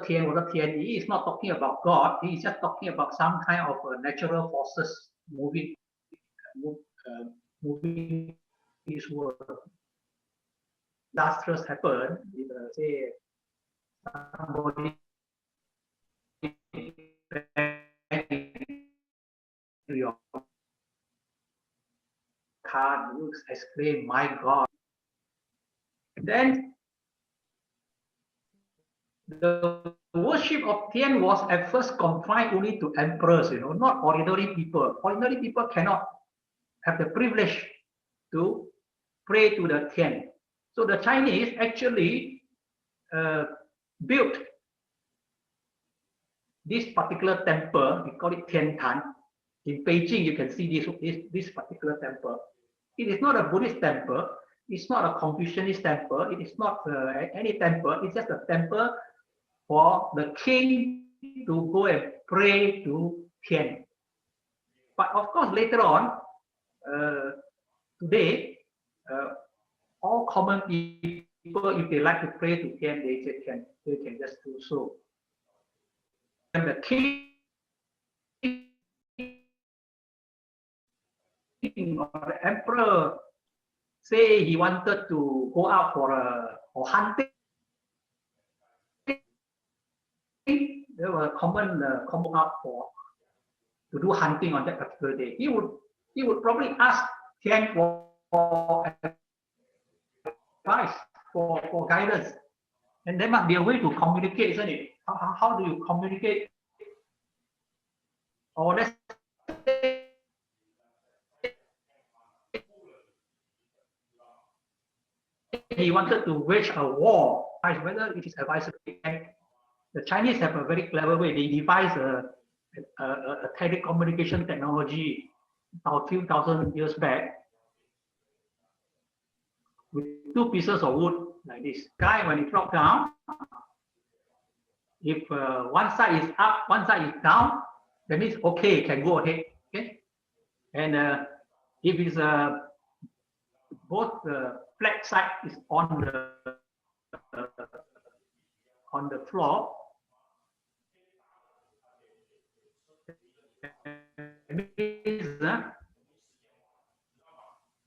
He is not talking about God. He is just talking about some kind of natural forces moving this world. Disasters happen. Say somebody your car, you exclaim, "My God!" Then the worship of Tian was at first confined only to emperors, not ordinary people. Ordinary people cannot have the privilege to pray to the Tian. So the Chinese actually built this particular temple. We call it Tian Tan. In Beijing, you can see this particular temple. It is not a Buddhist temple. It's not a Confucianist temple. It is not any temple. It's just a temple for the king to go and pray to Tian. But of course, later on, today, all common people, if they like to pray to Tian, they can just do so. And the king or the emperor say he wanted to go out for hunting, there were common out to do hunting on that particular day. He would probably ask Tian for advice, for guidance, and there must be a way to communicate, isn't it? How do you communicate? Or let's say he wanted to wage a war, whether it is advisable. The Chinese have a very clever way. They devise a telecommunication technology about a few thousand years back with two pieces of wood like this. Guy, when it drops down, if one side is up, one side is down, that means okay, can go ahead. Okay, and if it's both the flat side is on the floor, means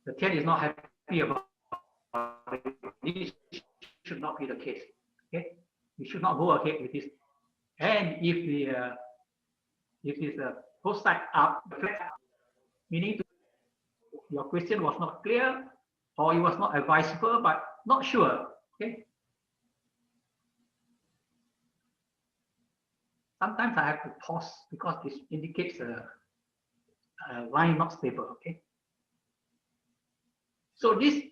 the Tian is not happy about it. This should not be the case. Okay, we should not go ahead with this. And if it's both sides up, flat, meaning your question was not clear, or it was not advisable, but not sure. Okay. Sometimes I have to pause because this indicates a line not stable. Okay. So this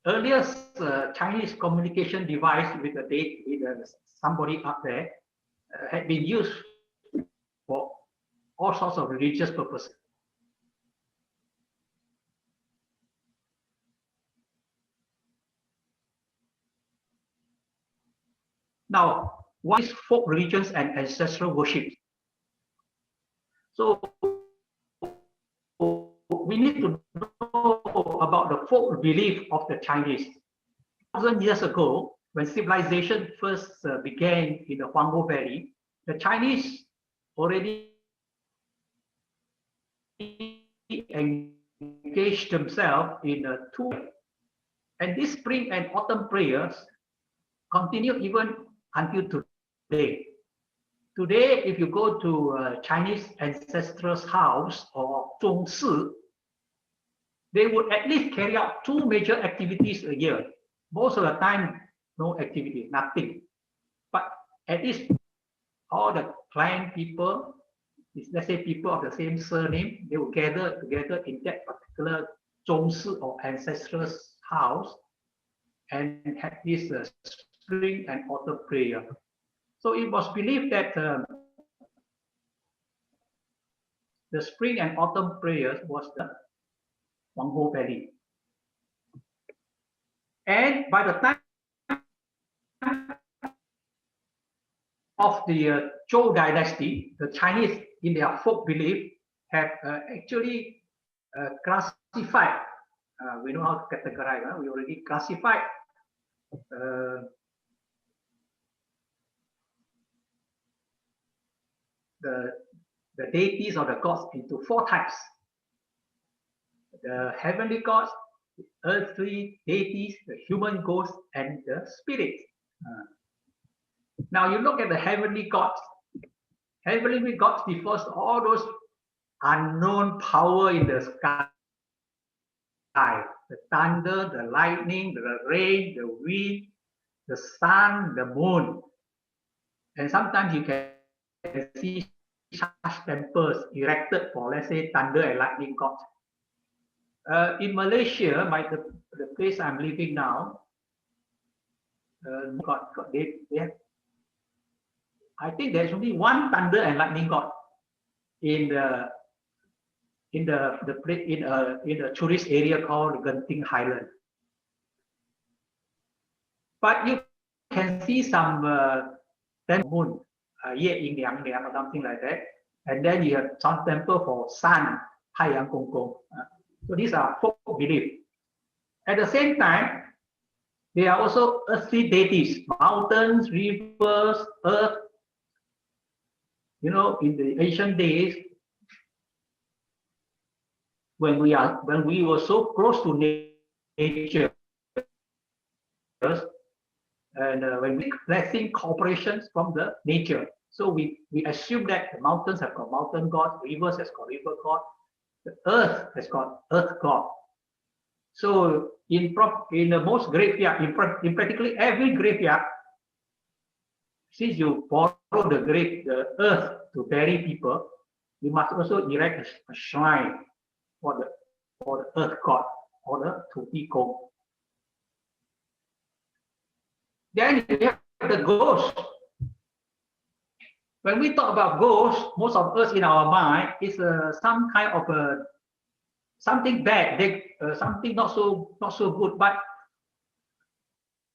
earliest Chinese communication device with somebody up there had been used for all sorts of religious purposes. Now, what is folk religions and ancestral worship? So we need to know about the folk belief of the Chinese. 1,000 years ago, when civilization first began in the Huanghe Valley, the Chinese already engaged themselves in two, and these spring and autumn prayers continue even until today. Today, if you go to a Chinese ancestral's house or zhongsi, they would at least carry out two major activities a year. Most of the time, no activity, nothing. But at least all the clan people, let's say people of the same surname, they will gather together in that particular zhongsi or ancestral's house and have this spring and autumn prayer. So it was believed that the spring and autumn prayers was the Huanghe Valley. And by the time of the Zhou dynasty, the Chinese, in their folk belief, have actually classified. We know how to categorize. We already classified the deities or the gods into 4 types: the heavenly gods, the earthly deities, the human ghosts, and the spirits. Now you look at the heavenly gods. Heavenly gods refers to all those unknown power in the sky. The thunder, the lightning, the rain, the wind, the sun, the moon. And sometimes you can see such temples erected for, let's say, thunder and lightning gods. In Malaysia, the place I'm living now, I think there's only one thunder and lightning god in the tourist area called Genting Highland. But you can see some moon, or something like that, and then you have some temple for sun, Taiyang Gong Gong. So these are folk belief. At the same time, there are also earthly deities, mountains, rivers, earth. You know, in the ancient days, when we were so close to nature, and when we blessing corporations from the nature, so we assume that the mountains have got mountain god, rivers has got river god, the earth has got earth god. So in the most graveyard, in practically every graveyard, since you borrow the earth to bury people, you must also erect a shrine for the earth god or the Tupi Kong. Then you have the ghost. When we talk about ghosts, most of us in our mind is some kind of something bad, something not so good. But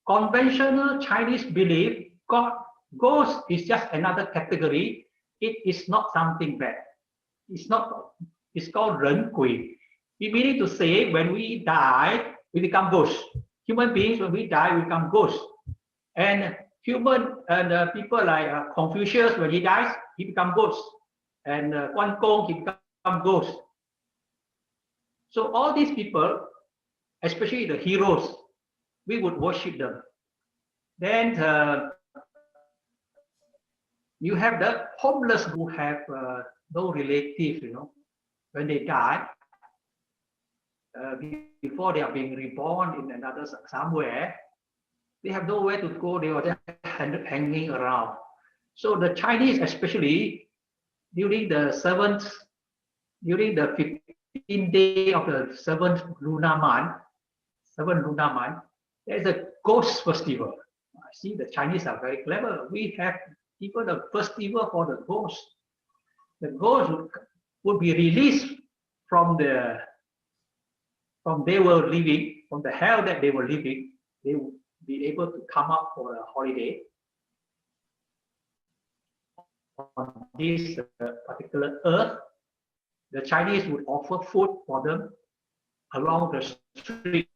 conventional Chinese belief, ghost is just another category. It is not something bad. It's called 人鬼. Meaning to say, when we die, we become ghosts. Human beings, when we die, we become ghosts. And people like Confucius, when he dies, he becomes ghost. And Quan Gong, he becomes ghost. So all these people, especially the heroes, we would worship them. Then you have the homeless who have no relatives, you know, when they die, before they are being reborn in another somewhere, they have nowhere to go. They were just hanging around. So the Chinese, especially during the 15th day of the 7th lunar month, there is a ghost festival. See, the Chinese are very clever. We have even a festival for the ghost. The ghost would be released from they were living, from the hell that they were living. They would be able to come up for a holiday on this particular earth. The Chinese would offer food for them along the streets.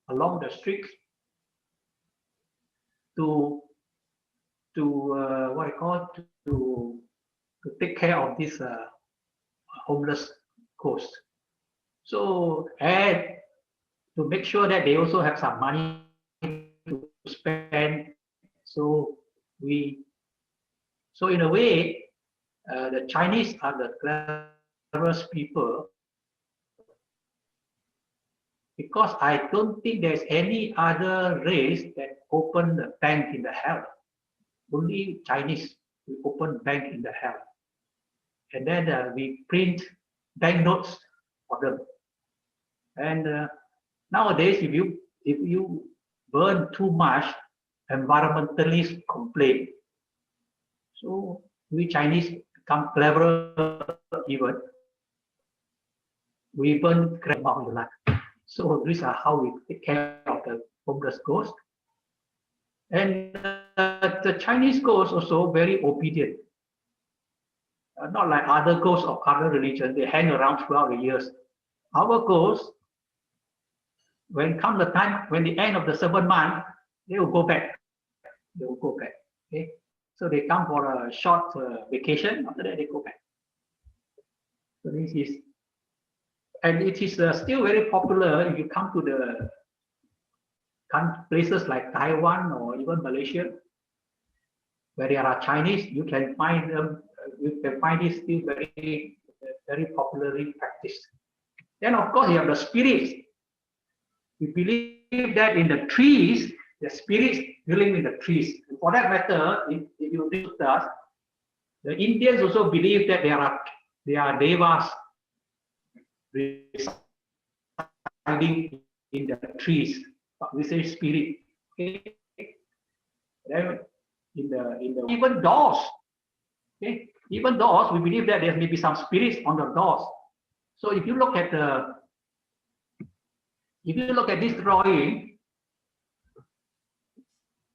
Along the streets to take care of this homeless ghost. So, and to make sure that they also have some money to spend. So in a way, the Chinese are the cleverest people, because I don't think there's any other race that open the bank in the hell. Only Chinese will open bank in the hell. And then we print banknotes for them. And nowadays, if you burn too much, environmentalists complain. So we Chinese become clever even. We burn crap on the land. So these are how we take care of the homeless ghost. And the Chinese ghosts also very obedient. Not like other ghosts of other religions, they hang around throughout the years. Our ghosts, when come the time, when the end of the 7th month, they will go back. They will go back. Okay, so they come for a short vacation. After that, they go back. So this is, and it is still very popular if you come to the places like Taiwan or even Malaysia, where there are Chinese. You can find them. You can find it still very popularly practiced. Then of course you have the spirits. We believe that in the trees, the spirits dealing with the trees. And for that matter, if you visit us, the Indians also believe that there are devas residing in the trees. We say spirit. Okay. Then in the even doors. Okay. Even doors, we believe that there may be some spirits on the doors. So if you look at this drawing,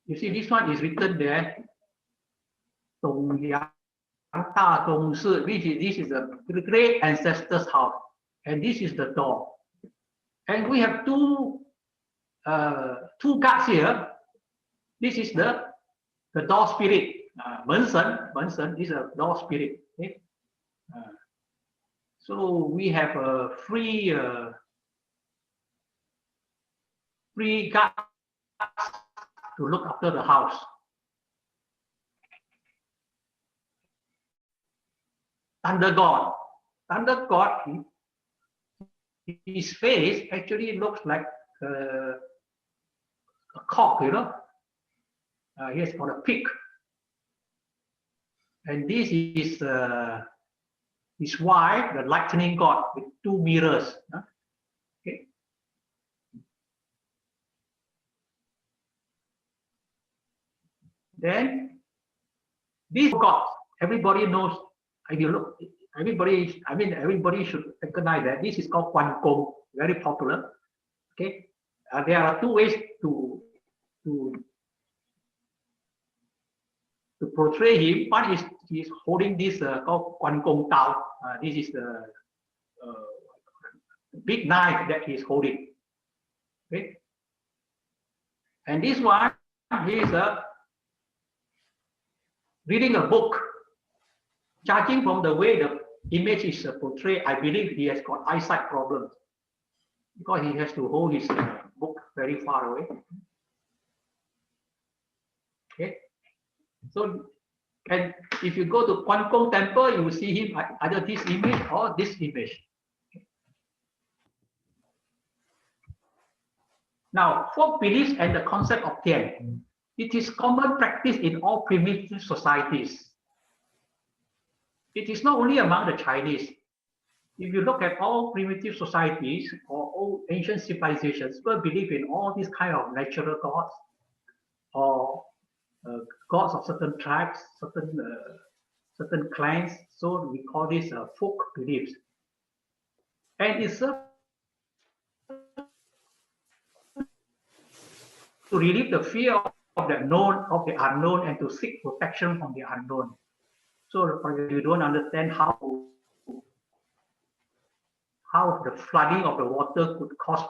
you see this one is written there. This is a great ancestor's house, and this is the door. And we have two guards here. This is the door spirit. Mensen is a door spirit. Okay? So we have a free guards to look after the house. Thunder God, his face actually looks like a cock, you know. Here's got a pig, and this is his wife, the lightning god, with two mirrors. Okay. Then this god, everybody knows. If you look, everybody should recognize that this is called Quan Gong, very popular. Okay, there are two ways to portray him. One is he's holding this called Quan Gong Tao. This is the big knife that he's holding. Okay, and this one he is reading a book. Judging from the way the image is portrayed, I believe he has got eyesight problems because he has to hold his book very far away. Okay, so and if you go to Quan Gong Temple, you will see him either this image or this image. Now, folk beliefs and the concept of Tian. It is common practice in all primitive societies. It is not only among the Chinese. If you look at all primitive societies or all ancient civilizations, people believe in all these kind of natural gods or gods of certain tribes, certain clans. So we call this folk beliefs. And it's to relieve the fear of the known, of the unknown, and to seek protection from the unknown. So if you don't understand how the flooding of the water could cause,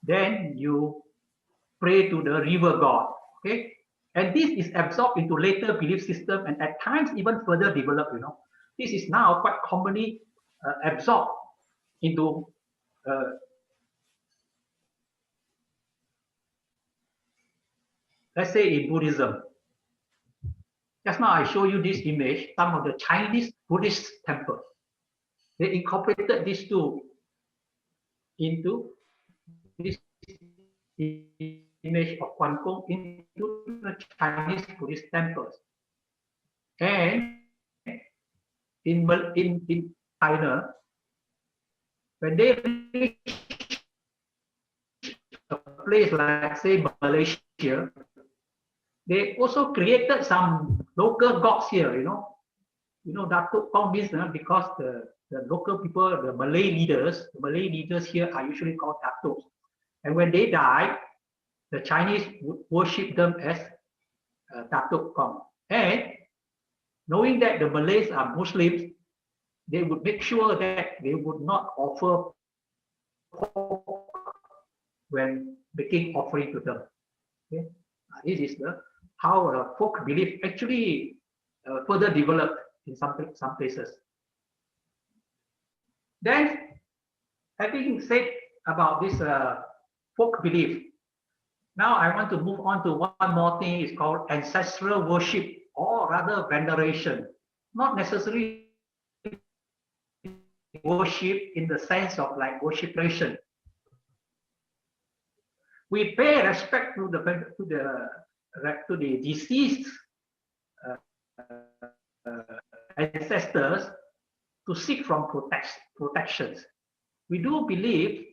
then you pray to the river god. Okay, and this is absorbed into later belief system and at times even further developed. You know, this is now quite commonly absorbed into let's say in Buddhism. Just now I show you this image, some of the Chinese Buddhist temples. They incorporated these two into this image of Quan Gong into the Chinese Buddhist temples. And in China, when they reach a place like say Malaysia, they also created some local gods here, you know. Datuk Kong means because the local people, the Malay leaders here are usually called Datuk. And when they die, the Chinese would worship them as Datuk Kong. And knowing that the Malays are Muslims, they would make sure that they would not offer pork when making offering to them. Okay? This is how folk belief actually further developed in some places. Then, having said about this folk belief, now I want to move on to one more thing. It's called ancestral worship, or rather veneration. Not necessarily worship in the sense of like worshipation. We pay respect to the deceased ancestors to seek from protections. We do believe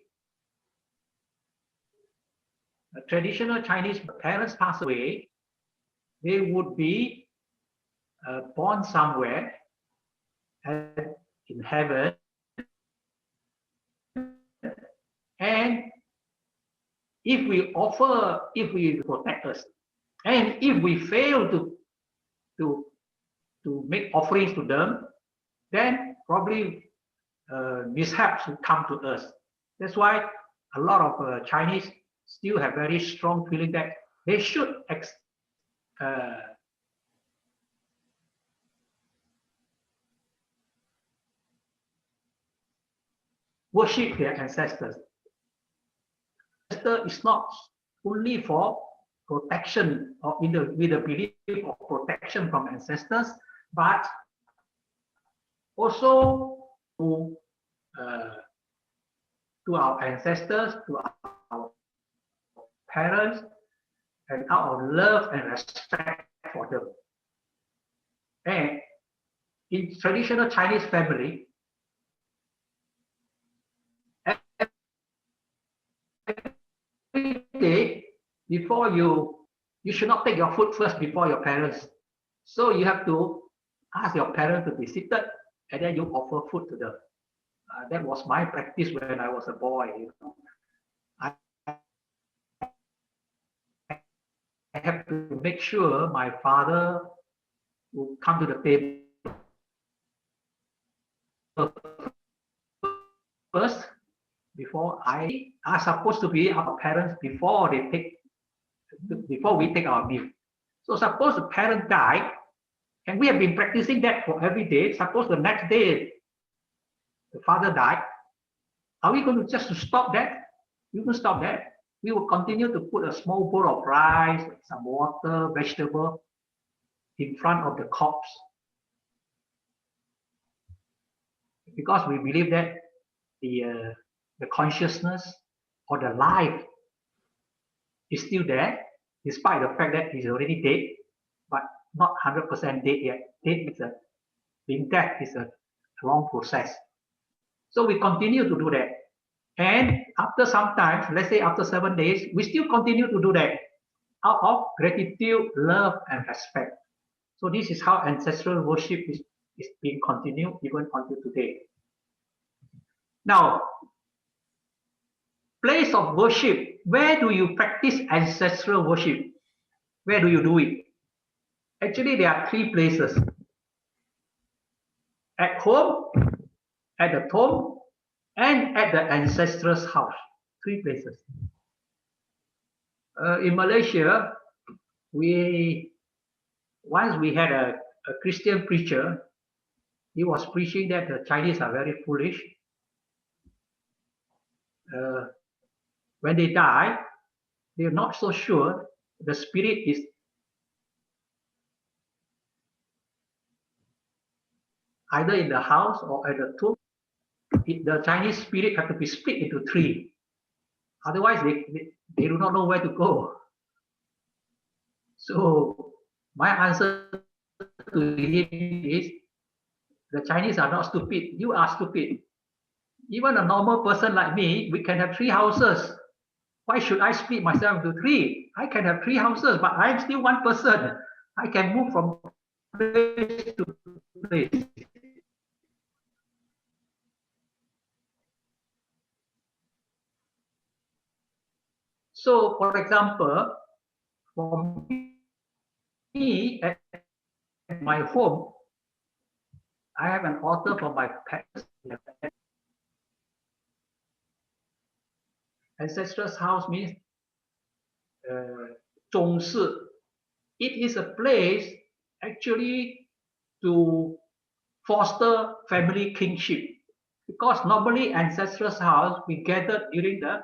traditional Chinese parents pass away, they would be born somewhere in heaven, and if we protect us, and if we fail to make offerings to them, then probably mishaps will come to us. That's why a lot of Chinese still have very strong feeling that they should worship their ancestors. Ancestor is not only for protection or with the belief of protection from ancestors, but also to our ancestors, to our parents, and out of love and respect for them. And in traditional Chinese family, every day before you should not take your food first before your parents. So you have to ask your parents to be seated, and then you offer food to them. That was my practice when I was a boy. You know, I have to make sure my father will come to the table first before I are supposed to be our parents before we take our meal. So suppose the parent died, and we have been practicing that for every day. Suppose the next day the father died, are we going to just to stop that? We will stop that. We will continue to put a small bowl of rice, some water, vegetable in front of the corpse, because we believe that the consciousness or the life is still there, despite the fact that he's already dead, but not 100% dead yet. Being dead is a long process. So we continue to do that. And after some time, let's say after 7 days, we still continue to do that out of gratitude, love, and respect. So this is how ancestral worship is being continued even until today. Now, place of worship. Where do you practice ancestral worship? Where do you do it? Actually, there are 3 places. At home, at the tomb, and at the ancestor's house. 3 places. In Malaysia, once we had a Christian preacher. He was preaching that the Chinese are very foolish. When they die, they're not so sure the spirit is either in the house or at the tomb. The Chinese spirit have to be split into 3. Otherwise, they do not know where to go. So my answer to him is, the Chinese are not stupid. You are stupid. Even a normal person like me, we can have 3 houses. Why should I split myself into 3? I can have 3 houses, but I'm still one person. I can move from place to place. So, for example, for me at my home, I have an altar for my parents. Ancestors' house means 宗室. It is a place actually to foster family kinship, because normally ancestors' house we gathered during the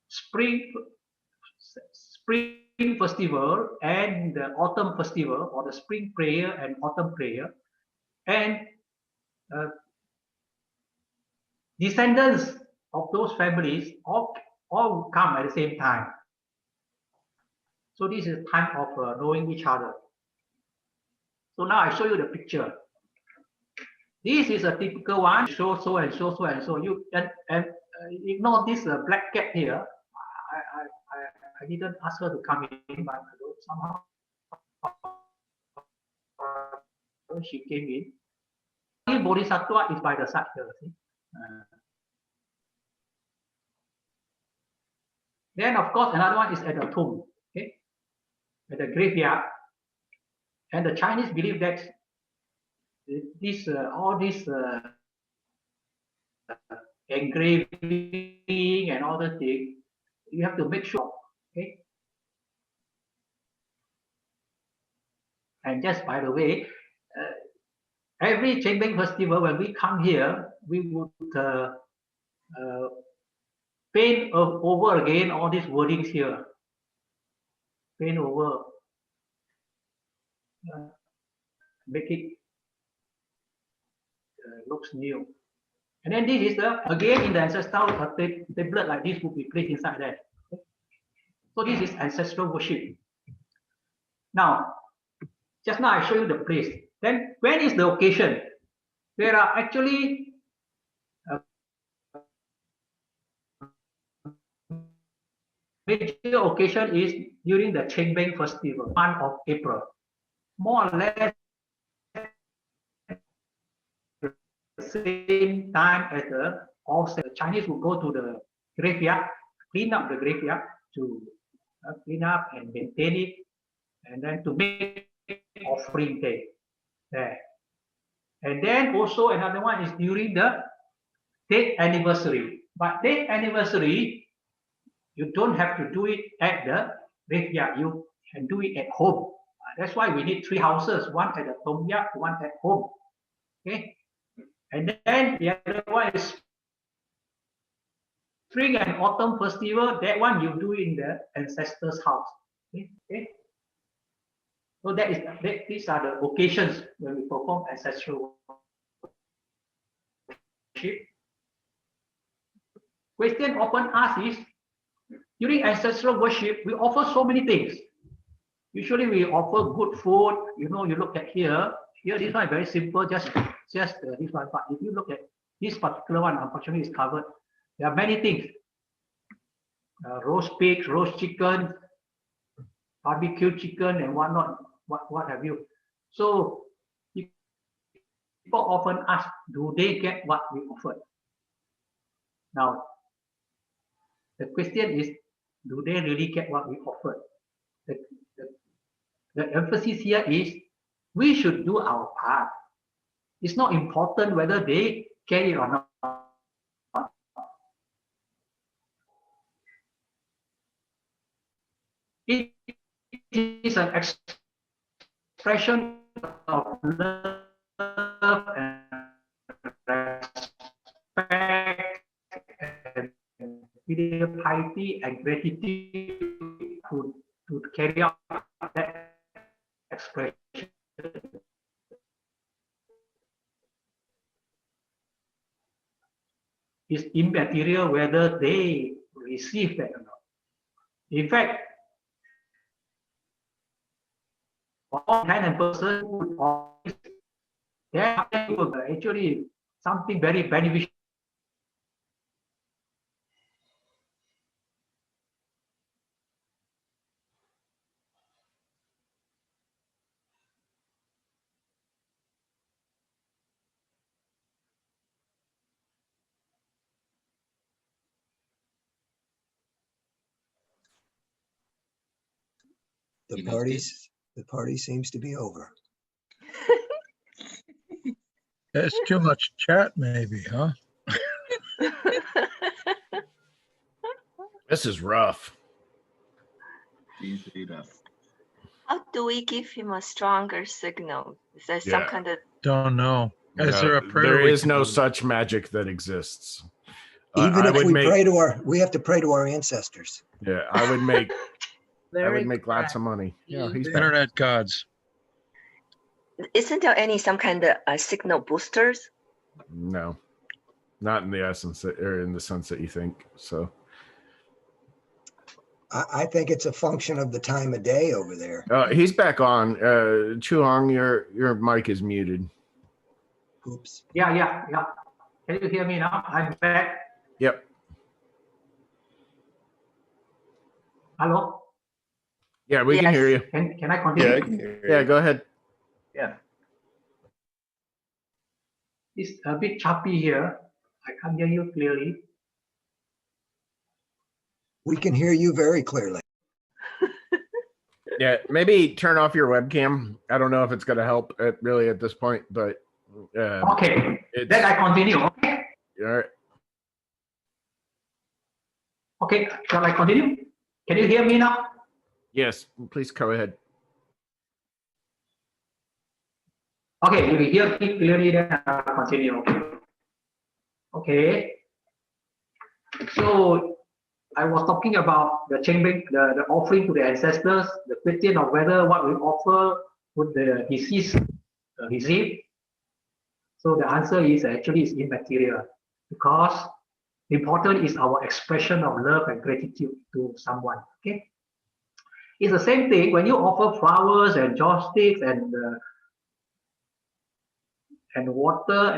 spring festival and the autumn festival, or the spring prayer and autumn prayer, and descendants of those families all come at the same time. So this is time of knowing each other. So now I show you the picture. This is a typical one. Show so and so, so and so. You and ignore this black cat here. I didn't ask her to come in, but somehow she came in. Bodhisattva is by the side here. See? Then of course another one is at the tomb, okay, at the graveyard. And the Chinese believe that this all this engraving and all the things, you have to make sure, okay. And just by the way, every Chengbeng festival, when we come here, we would paint over again all these wordings here. Paint over, make it looks new. And then this is the, again in the ancestral tablet like this would be placed inside there. So this is ancestral worship. Now, just now I show you the place. Then when is the occasion? There are actually major occasion is during the Chengbeng festival, month of April. More or less the same time as the offset. The Chinese will go to the graveyard, clean up the graveyard to clean up and maintain it, and then to make offering day there. And then also another one is during the date anniversary. But date anniversary, you don't have to do it at the graveyard. You can do it at home. That's why we need 3 houses, one at the tomb yard, one at home. Okay. And then the other one is spring and autumn festival. That one you do in the ancestor's house. Okay. So these are the occasions when we perform ancestral worship. Question often asked is, during ancestral worship, we offer so many things. Usually we offer good food. You know, you look at here. Here, this one is very simple, just this one. But if you look at this particular one, unfortunately, is covered. There are many things: roast pig, roast chicken, barbecue chicken, and whatnot. What have you? So people often ask, do they get what we offer? Now, the question is, do they really get what we offer? The emphasis here is, we should do our part. It's not important whether they get it or not. It is an expression of love and respect and filial piety and gratitude to carry out that expression. It's immaterial whether they receive that or not. In fact, all kind of person they are actually something very beneficial. The party seems to be over. It's too much chat, maybe, huh? This is rough. How do we give him a stronger signal? Is there some kind of... Don't know. Is No, there a prayer? there we is can no do? such magic that exists. Even I if would we make, pray to we have to pray to our ancestors. yeah, I would make Very lots of money. Yeah, he's The back. internet gods. Isn't there some kind of signal boosters? No, not in the essence that, or in the sense that you think. So I think it's a function of the time of day over there. he's back on. Chuhong, your mic is muted. Oops. Yeah. Can you hear me now? I'm back. Yep. Hello? Yeah, we can hear you. Can I continue? Yeah, I can hear you. Yeah, go ahead. Yeah. It's a bit choppy here. I can't hear you clearly. We can hear you very clearly. Yeah, maybe turn off your webcam. I don't know if it's going to help really at this point, but Okay, then I continue. Okay. All right. Okay, shall I continue? Can you hear me now? Yes, please go ahead. Okay, if you hear me clearly, then I'll continue. Okay. So I was talking about the chambering, the offering to the ancestors, the question of whether what we offer would the deceased receive. So the answer is actually it's immaterial, because important is our expression of love and gratitude to someone. Okay. It's the same thing when you offer flowers and joss sticks and water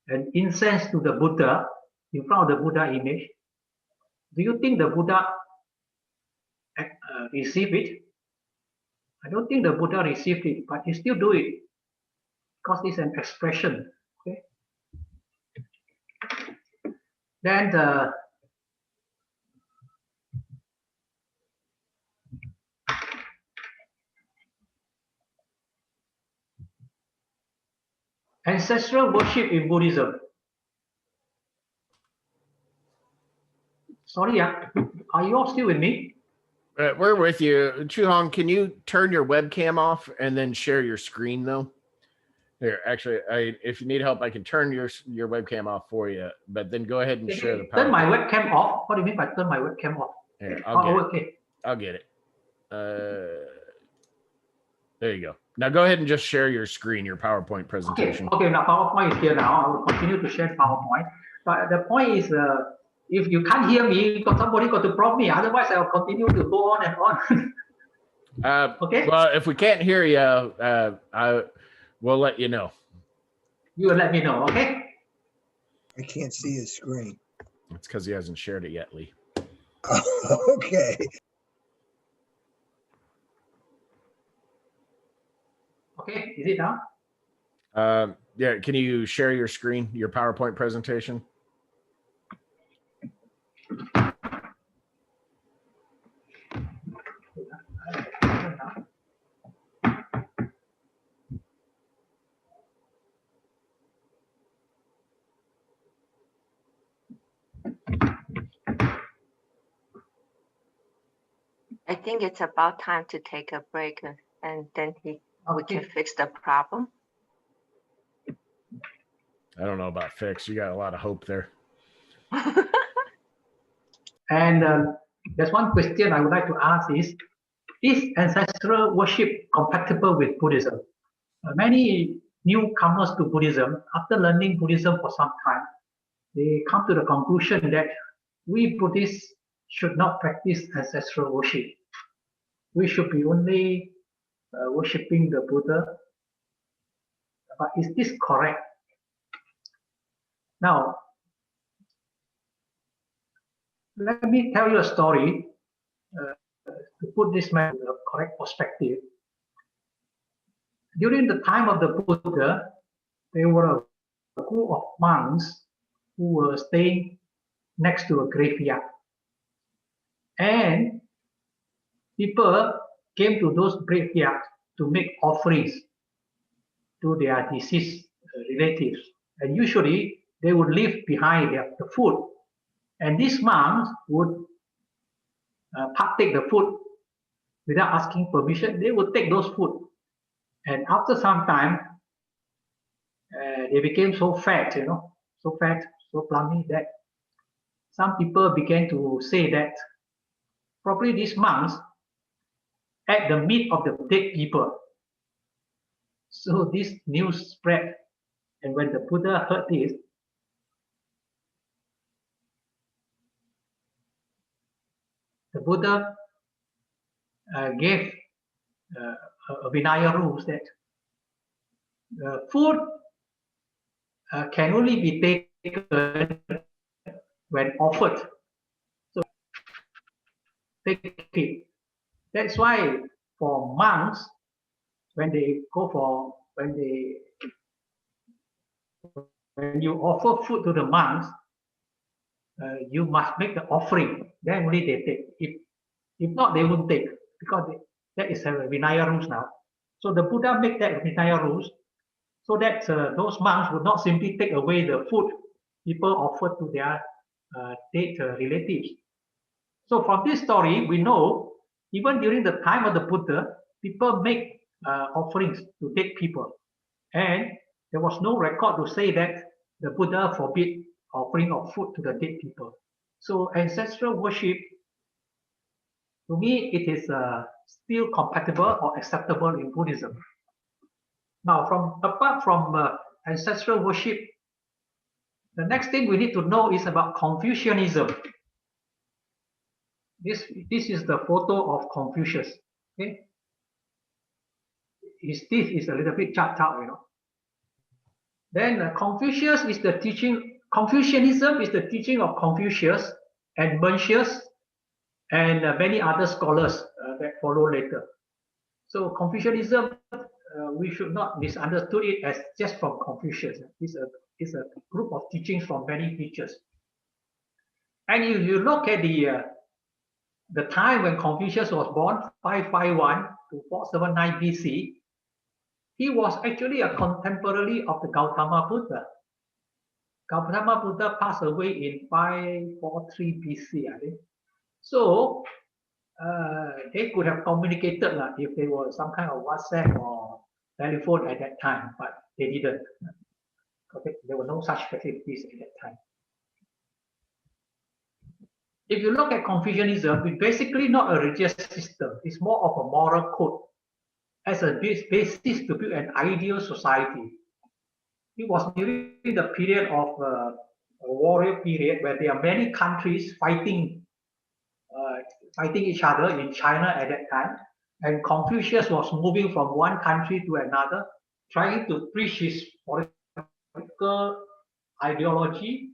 and incense to the Buddha in front of the Buddha image. Do you think the Buddha received it? I don't think the Buddha received it, but he still do it because it's an expression. Okay. Then the ancestral worship in Buddhism. Sorry, are you all still with me? We're with you. Chuhong, can you turn your webcam off and then share your screen though? Here, actually, if you need help, I can turn your webcam off for you, but then go ahead and share the PowerPoint. Turn my webcam off? What do you mean by turn my webcam off? Here, Okay. I'll get it. There you go. Now go ahead and just share your screen, your PowerPoint presentation. Okay, now PowerPoint is here now. I will continue to share PowerPoint. But the point is, if you can't hear me, somebody got to prompt me. Otherwise, I'll continue to go on and on. Okay. Well, if we can't hear you, we'll let you know. You will let me know, okay? I can't see his screen. It's because he hasn't shared it yet, Lee. Okay. Okay, is it now? Yeah, can you share your screen, your PowerPoint presentation? I think it's about time to take a break, and then we can fix the problem. I don't know about fix. You got a lot of hope there. And there's one question I would like to ask is ancestral worship compatible with Buddhism? Many newcomers to Buddhism, after learning Buddhism for some time, they come to the conclusion that we Buddhists should not practice ancestral worship. We should be only worshipping the Buddha. But is this correct? Now, let me tell you a story to put this in the correct perspective. During the time of the Buddha, there were a group of monks who were staying next to a graveyard. And people came to those graveyards to make offerings to their deceased relatives. And usually they would leave behind the food. And these monks would partake the food without asking permission. They would take those food. And after some time, they became so fat, so fat, so plummy that some people began to say that probably these monks ate the meat of the dead people. So this news spread. And when the Buddha heard this, the Buddha gave a Vinaya rules that food can only be taken when offered. So take it. That's why for monks, when you offer food to the monks, you must make the offering. Then only they take. If not, they won't take, because that is a Vinaya rules now. So the Buddha made that Vinaya rules so that those monks would not simply take away the food people offered to their dead relatives. So from this story, we know even during the time of the Buddha, people make offerings to dead people. And there was no record to say that the Buddha forbid offering of food to the dead people. So ancestral worship, to me, it is still compatible or acceptable in Buddhism. Now, apart from ancestral worship, the next thing we need to know is about Confucianism. This is the photo of Confucius. Okay, his teeth is a little bit chopped out, Then Confucius is the teaching. Confucianism is the teaching of Confucius and Mencius and many other scholars that follow later. So Confucianism, we should not misunderstood it as just from Confucius. It's a group of teachings from many teachers. And if you look at the time when Confucius was born, 551 to 479 BC, he was actually a contemporary of the Gautama Buddha. Gautama Buddha passed away in 543 BC, I think. So they could have communicated if there was some kind of WhatsApp or telephone at that time, but they didn't. Okay, there were no such facilities at that time. If you look at Confucianism, it's basically not a religious system. It's more of a moral code as a basis to build an ideal society. It was during the period of a warrior period where there are many countries fighting each other in China at that time. And Confucius was moving from one country to another, trying to preach his political ideology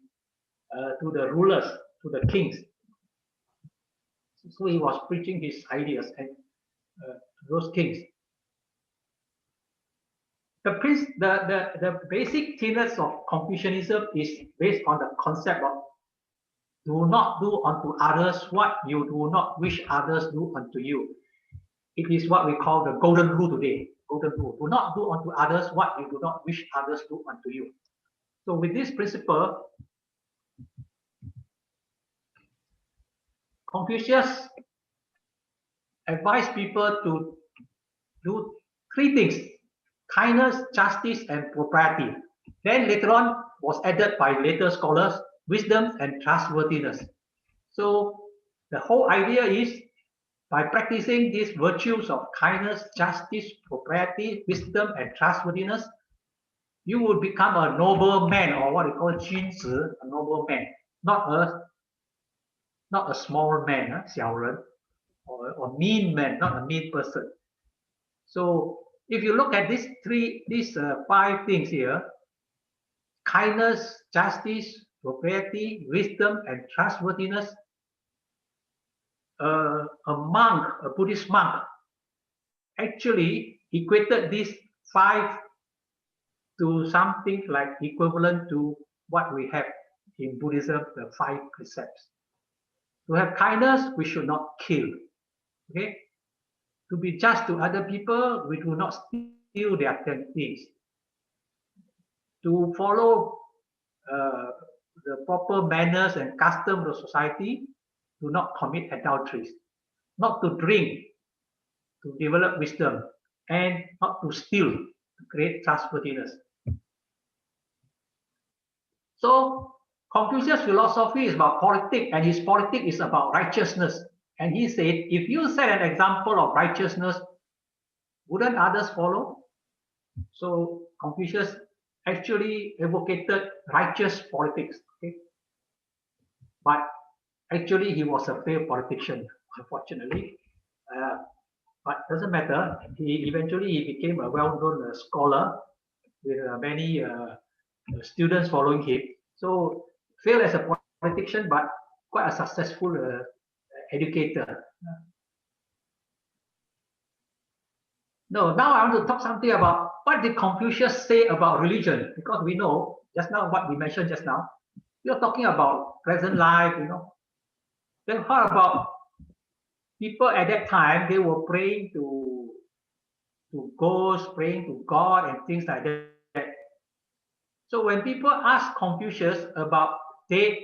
to the rulers, to the kings. So he was preaching his ideas and to those kings. The basic tenets of Confucianism is based on the concept of do not do unto others what you do not wish others do unto you. It is what we call the golden rule today. Golden rule. Do not do unto others what you do not wish others do unto you. So with this principle, Confucius advised people to do three things: kindness, justice, and propriety. Then later on was added by later scholars, wisdom and trustworthiness. So the whole idea is by practicing these virtues of kindness, justice, propriety, wisdom, and trustworthiness, you will become a noble man, or what we call 君子, a noble man, not a small man, 小人, or mean man, not a mean person. So if you look at these five things here: kindness, justice, propriety, wisdom, and trustworthiness. A monk, a Buddhist monk, actually equated these five to something like equivalent to what we have in Buddhism, the five precepts. To have kindness, we should not kill. Okay? To be just to other people, we do not steal their things. to follow the proper manners and customs of society, to not commit adulteries, not to drink, to develop wisdom, and not to steal, to create trustworthiness. So Confucius' philosophy is about politics, and his politics is about righteousness. And he said, if you set an example of righteousness, wouldn't others follow? So Confucius actually advocated righteous politics. Okay? But actually, he was a failed politician, unfortunately. But doesn't matter. He eventually became a well-known scholar with many students following him. So failed as a politician, but quite a successful educator. No, now I want to talk something about what did Confucius say about religion, because we know just now what we mentioned just now. We are talking about present life, you know. Then how about people at that time? They were praying to ghosts, praying to God, and things like that. So when people ask Confucius about death,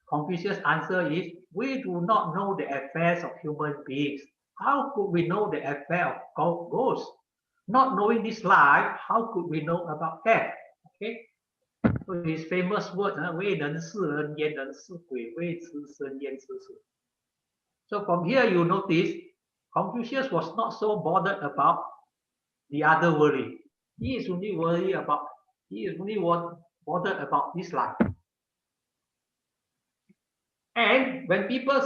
Confucius' answer is, we do not know the affairs of human beings. How could we know the affair of ghosts? Not knowing this life, how could we know about death? Okay. So his famous words, 未能是人焉能是鬼，未知生焉知死. So from here you notice Confucius was not so bothered about the other world. He is only bothered about this life. And when people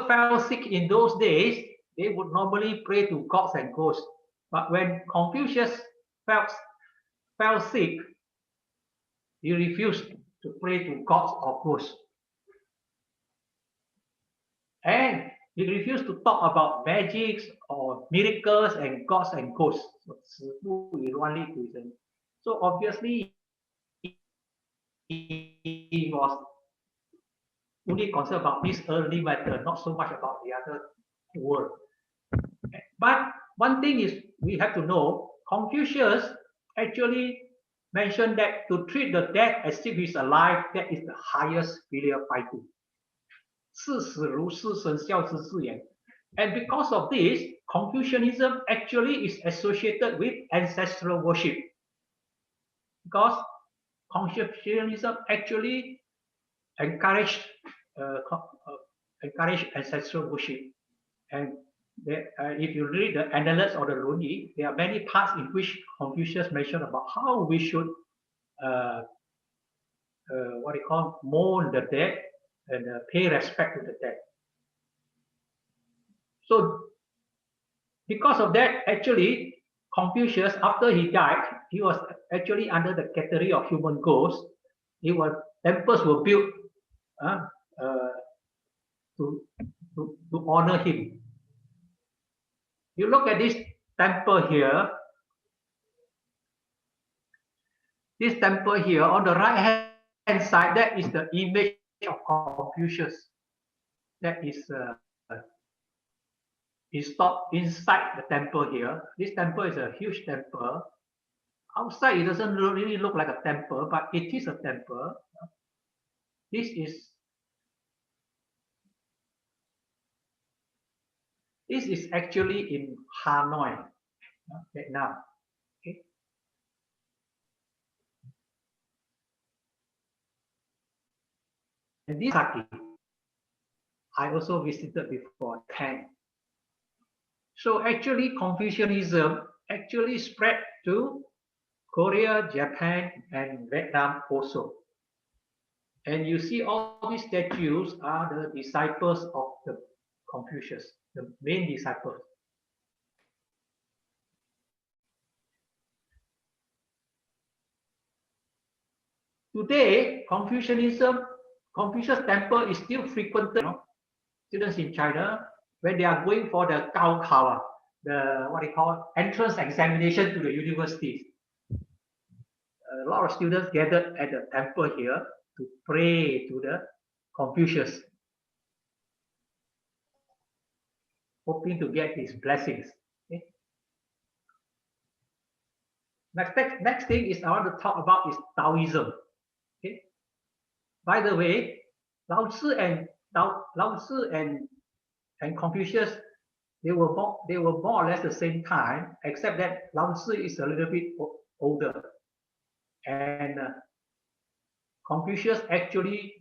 fell sick in those days, they would normally pray to gods and ghosts. But when Confucius fell sick, he refused to pray to gods or ghosts. And he refused to talk about magics or miracles and gods and ghosts. So obviously, he was only concerned about this earthly matter, not so much about the other world. But one thing is we have to know, Confucius actually mentioned that to treat the dead as if he's alive, that is the highest filial piety. 视死如是神孝之至言. And because of this, Confucianism actually is associated with ancestral worship. Because Confucianism actually encouraged ancestral worship. And if you read the Annals or the Lunyi, there are many parts in which Confucius mentioned about how we should mourn the dead and pay respect to the dead. So because of that, actually, Confucius, after he died, he was actually under the category of human ghosts. Temples were built to honor him. You look at this temple here. This temple here, on the right hand side, that is the image of Confucius. That is installed inside the temple here. This temple is a huge temple. Outside, it doesn't really look like a temple, but it is a temple. This is actually in Hanoi, Vietnam. Okay. And this I also visited before, Japan. So actually, Confucianism actually spread to Korea, Japan, and Vietnam also. And you see all these statues are the disciples of the Confucius, the main disciples. Today, Confucius temple is still frequented. Students in China, when they are going for the Gaokao, the entrance examination to the universities. A lot of students gathered at the temple here to pray to the Confucius, hoping to get his blessings. Okay? Next thing is I want to talk about is Taoism. Okay. By the way, Lao Tzu and Confucius, they were more or less the same time, except that Lao Tzu is a little bit older, and Confucius actually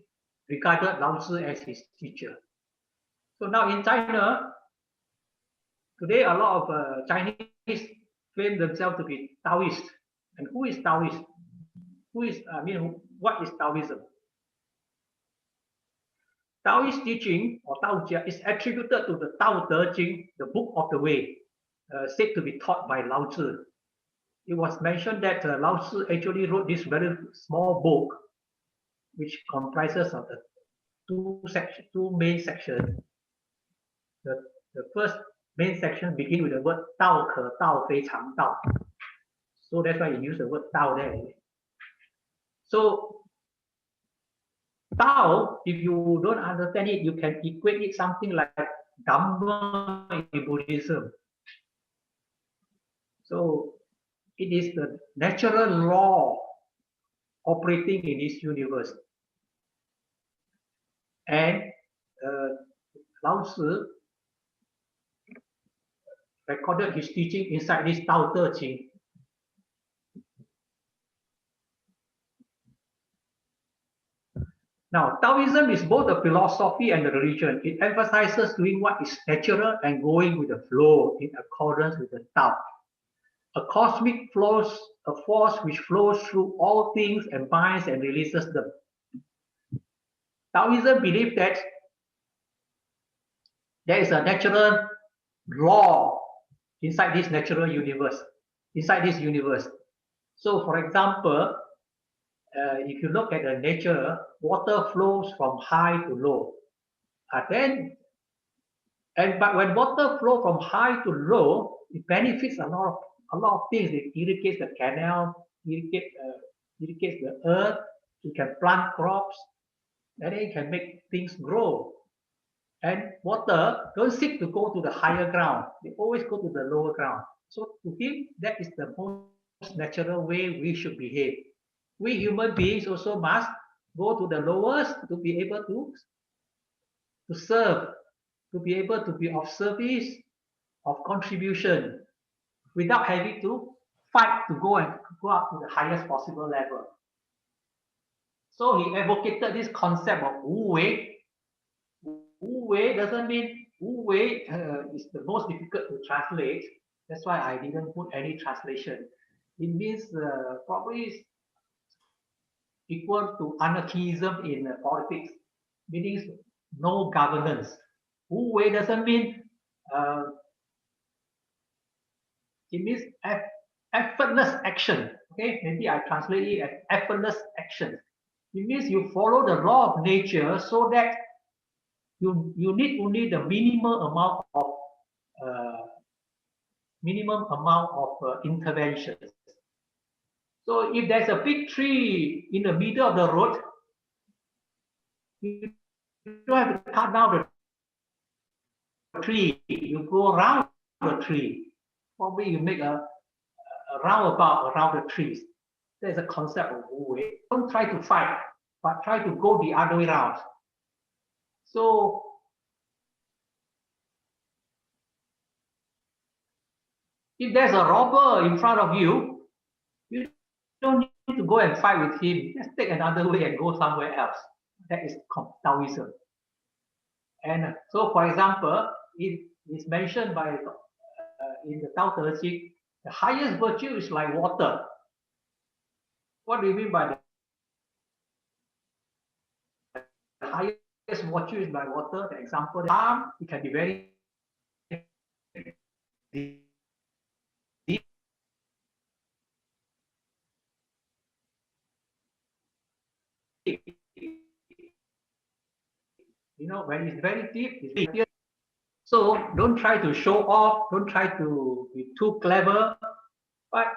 regarded Lao Tzu as his teacher. So now in China, today a lot of Chinese claim themselves to be Taoist. And who is Taoist? What is Taoism? Taoist teaching or Taojia is attributed to the Tao Te Ching, the book of the way, said to be taught by Lao Tzu. It was mentioned that Lao Tzu actually wrote this very small book, which comprises of the two main sections. The first main section begins with the word Dao Ke Dao Fei Chang Dao. So that's why you use the word Dao there. So Tao, if you don't understand it, you can equate it something like Dhamma in Buddhism. So it is the natural law operating in this universe. And Lao Tzu recorded his teaching inside this Tao Te Ching. Now, Taoism is both a philosophy and a religion. It emphasizes doing what is natural and going with the flow in accordance with the Tao. A cosmic force which flows through all things and binds and releases them. Taoism believes that there is a natural law inside this natural universe, inside this universe. So, for example, if you look at the nature, water flows from high to low. But when water flows from high to low, it benefits a lot of things. It irrigates the canal, irrigates the earth. You can plant crops, and then it can make things grow. And water don't seek to go to the higher ground; they always go to the lower ground. So to him, that is the most natural way we should behave. We human beings also must go to the lowest to be able to serve, to be able to be of service, of contribution, without having to fight to go up to the highest possible level. So he advocated this concept of Wu Wei. Wu Wei doesn't mean Wu Wei is the most difficult to translate. That's why I didn't put any translation. It means probably equal to anarchism in politics, meaning no governance. Wu Wei doesn't mean it means effortless action. Okay, maybe I translate it as effortless action. It means you follow the law of nature so that you need only the minimum amount of interventions. So if there's a big tree in the middle of the road, you don't have to cut down the tree. You go around the tree. Probably you make a roundabout around the trees. There's a concept of Wu Wei. Don't try to fight, but try to go the other way around. So if there's a robber in front of you, you don't need to go and fight with him. Just take another way and go somewhere else. That is Taoism. And so, for example, it is mentioned by in the Tao Te Ching, the highest virtue is like water. What do you mean by the highest virtue is like water? The example, it can be very deep. You know, when it's very deep, it's deep. So don't try to show off, don't try to be too clever, but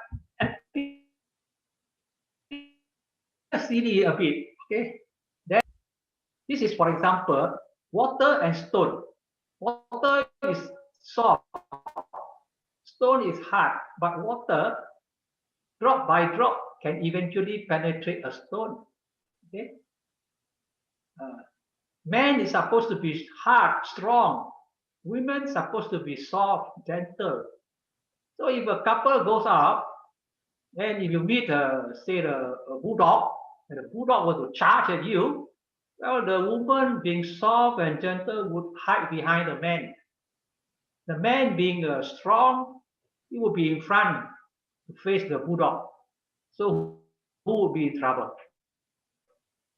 silly a bit. Okay. Then this is, for example, water and stone. Water is soft, stone is hard, but water drop by drop can eventually penetrate a stone. Okay. Man is supposed to be hard, strong. Women supposed to be soft, gentle. So if a couple goes out, and if you meet, say, a bulldog, and the bulldog was to charge at you, well, the woman being soft and gentle would hide behind the man. The man being strong, he would be in front to face the bulldog. So who will be in trouble?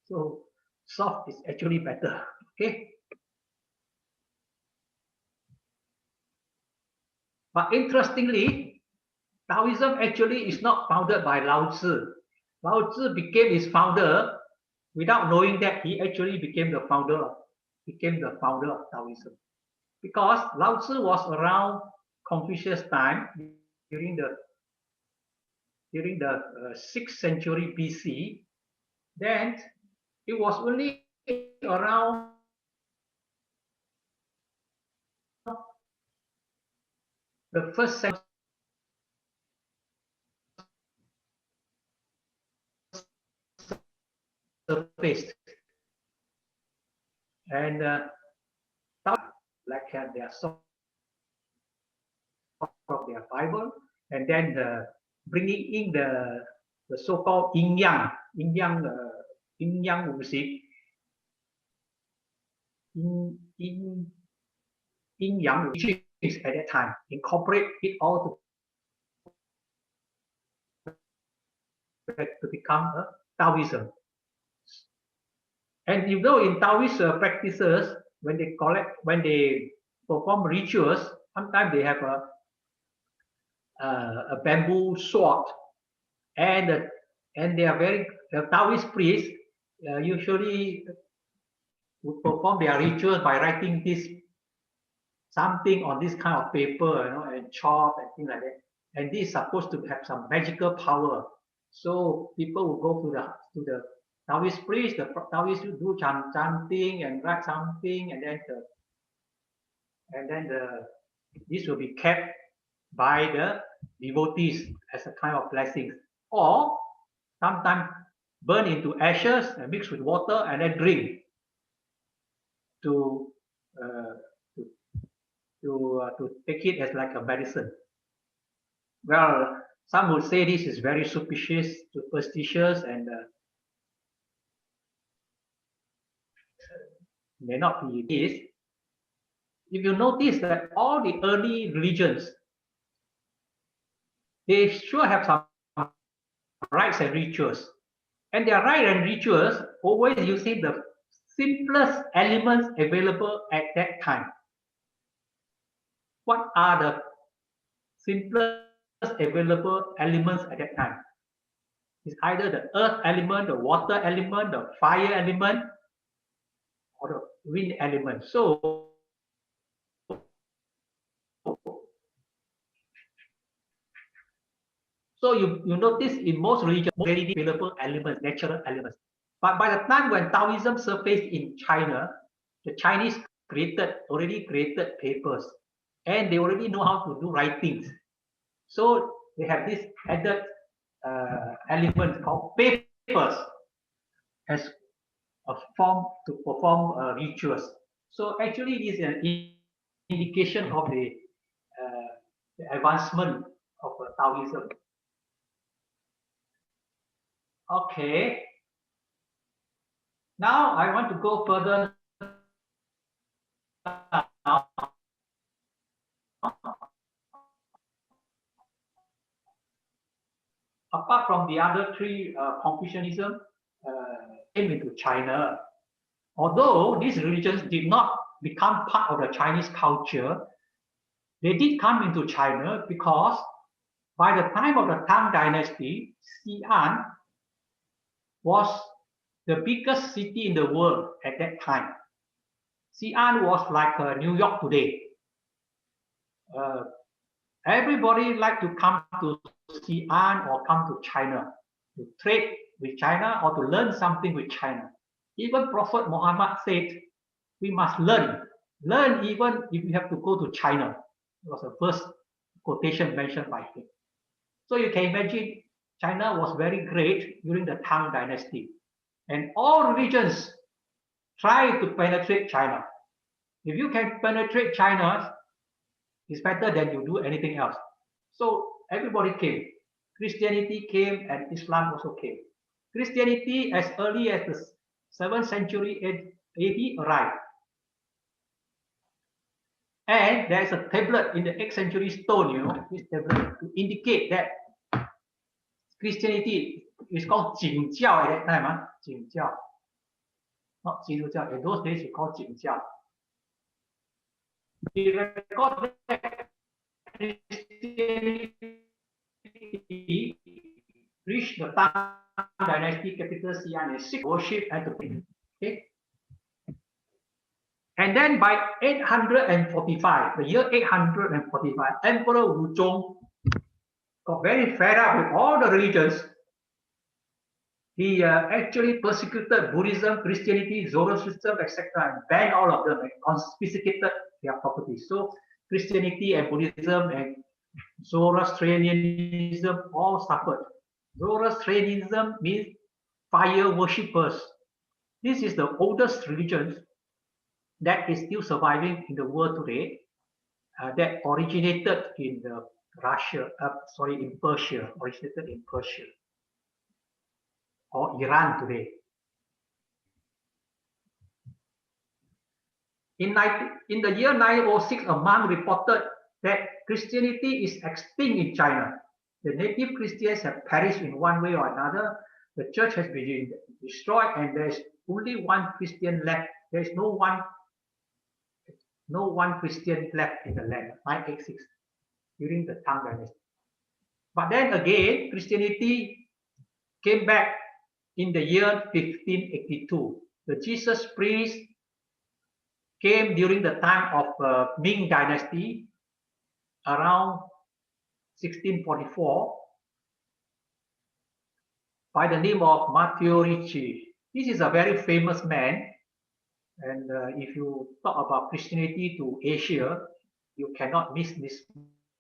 So soft is actually better. Okay. But interestingly, Taoism actually is not founded by Lao Tzu. Lao Tzu became his founder without knowing that he actually became the founder of Taoism. Because Lao Tzu was around Confucius' time during the 6th century BC. Then it was only around the first century surfaced, and like their sort of their Bible, and then bringing in the so-called yin yang music, yin yang teachings at that time, incorporate it all to become a Taoism. And you know, in Taoist practices, when they perform rituals, sometimes they have a bamboo sword, and they are the Taoist priests usually would perform their rituals by writing something on this kind of paper, and chalk and things like that. And this is supposed to have some magical power. So people will go to the Taoist priest. The Taoist will do chanting and write something, and then this will be kept by the devotees as a kind of blessing, or sometimes burn into ashes and mix with water and then drink to take it as like a medicine. Well, some would say this is very superstitious, and may not be this. If you notice that all the early religions, they sure have some rites and rituals, and their rites and rituals always using the simplest elements available at that time. What are the simplest available elements at that time? It's either the earth element, the water element, the fire element, or the wind element. So you notice in most religions, very available elements, natural elements. But by the time when Taoism surfaced in China, the Chinese already created papers, and they already know how to do writings. So they have this added element called papers as a form to perform rituals. So actually, it is an indication of the advancement of Taoism. Okay. Now I want to go further. Apart from the other three, Confucianism came into China. Although these religions did not become part of the Chinese culture, they did come into China because by the time of the Tang Dynasty, Xi'an was the biggest city in the world at that time. Xi'an was like New York today. Everybody like to come to Xi'an or come to China to trade with China or to learn something with China. Even Prophet Muhammad said, we must learn even if we have to go to China. It was the first quotation mentioned by him. So you can imagine China was very great during the Tang Dynasty. And all religions try to penetrate China. If you can penetrate China, it's better than you do anything else. So everybody came. Christianity came and Islam also came. Christianity as early as the 7th century AD arrived. And there's a tablet in the 8th century stone, you know, this tablet to indicate that Christianity is called Jing Jiao at that time, huh? Jing Jiao. Not Jing Jiao. In those days, it's called Jing Jiao. He recorded that Christianity reached the Tang Dynasty capital Xi'an in 6 worship and to pray. Okay. And then by 845, the year 845, Emperor Wuzhong got very fed up with all the religions. He actually persecuted Buddhism, Christianity, Zoroastrianism, etc., and banned all of them and confiscated their properties. So Christianity and Buddhism and Zoroastrianism all suffered. Zoroastrianism means fire worshippers. This is the oldest religion that is still surviving in the world today, that originated in in Persia, originated in Persia or Iran today. In the year 906, a monk reported that Christianity is extinct in China. The native Christians have perished in one way or another. The church has been destroyed, and there is only one Christian left. There is no one Christian left in the land. 986 during the Tang Dynasty. But then again, Christianity came back in the year 1582. The Jesus priest came during the time of Ming Dynasty around 1644 by the name of Matteo Ricci. This is a very famous man, and if you talk about Christianity to Asia, you cannot miss this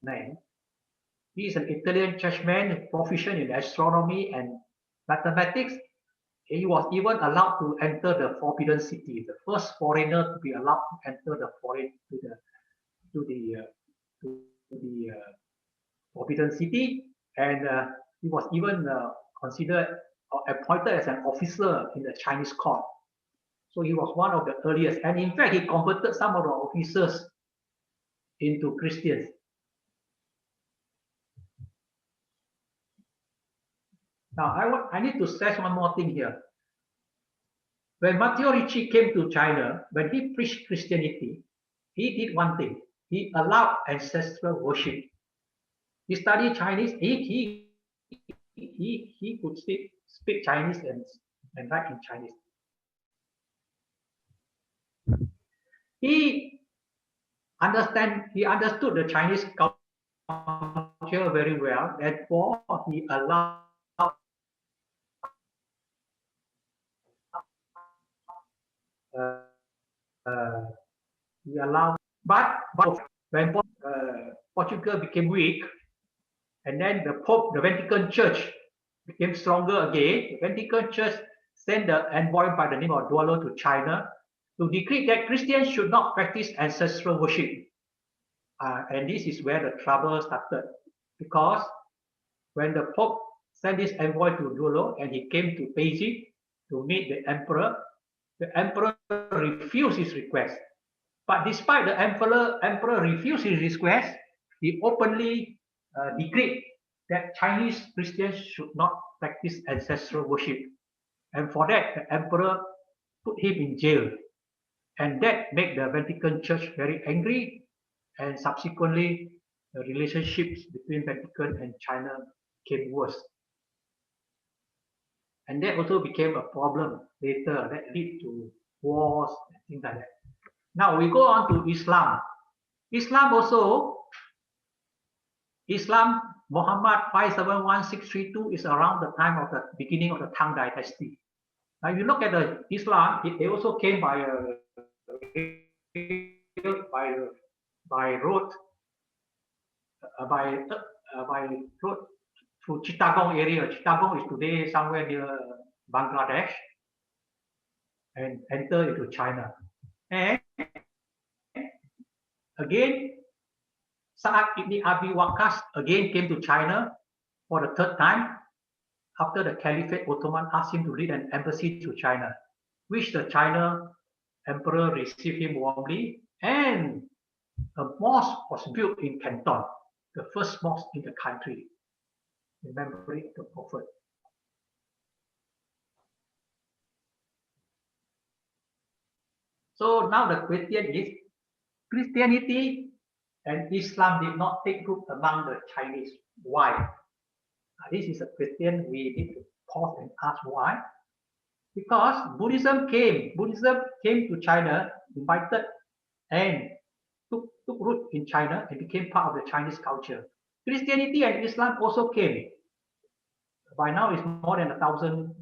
man. He is an Italian churchman, proficient in astronomy and mathematics. He was even allowed to enter the Forbidden City, the first foreigner to be allowed to enter the Forbidden City, and he was even considered or appointed as an officer in the Chinese court. So he was one of the earliest, and in fact, he converted some of the officers into Christians. Now, I need to stress one more thing here. When Matteo Ricci came to China, when he preached Christianity, he did one thing. He allowed ancestral worship. He studied Chinese. He could speak Chinese and write in Chinese. He understood the Chinese culture very well. Therefore, he allowed but when Portugal became weak, and then the Vatican Church became stronger again, the Vatican Church sent an envoy by the name of Duolo to China to decree that Christians should not practice ancestral worship. And this is where the trouble started, because when the Pope sent this envoy to Duolo and he came to Beijing to meet the Emperor refused his request. But despite the Emperor refused his request, he openly decreed that Chinese Christians should not practice ancestral worship. And for that, the Emperor put him in jail. And that made the Vatican Church very angry. And subsequently, the relationships between Vatican and China became worse. And that also became a problem later that led to wars and things like that. Now we go on to Islam. Islam, Muhammad 571632 is around the time of the beginning of the Tang Dynasty. Now you look at the Islam, they also came by road through Chittagong area. Chittagong is today somewhere near Bangladesh, and enter into China. And again, Sa'ad ibn Abi Waqqas again came to China for the third time after the Caliphate Ottoman asked him to lead an embassy to China, which the China emperor received him warmly, and a mosque was built in Canton, the first mosque in the country, in memory of the Prophet. So now the question is, Christianity and Islam did not take root among the Chinese. Why? This is a question we need to pause and ask why. Because Buddhism came to China, invited, and took root in China and became part of the Chinese culture. Christianity and Islam also came. By now it's more than 1,000,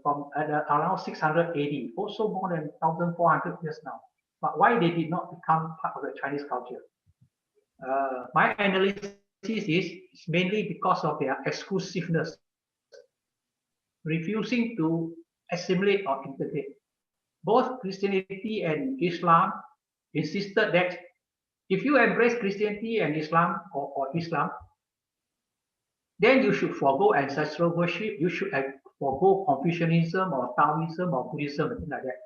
from around 600 AD, also more than 1,400 years now. But why they did not become part of the Chinese culture? My analysis is mainly because of their exclusiveness, refusing to assimilate or integrate. Both Christianity and Islam insisted that if you embrace Christianity and Islam or Islam, then you should forego ancestral worship, you should forego Confucianism or Taoism or Buddhism, something like that.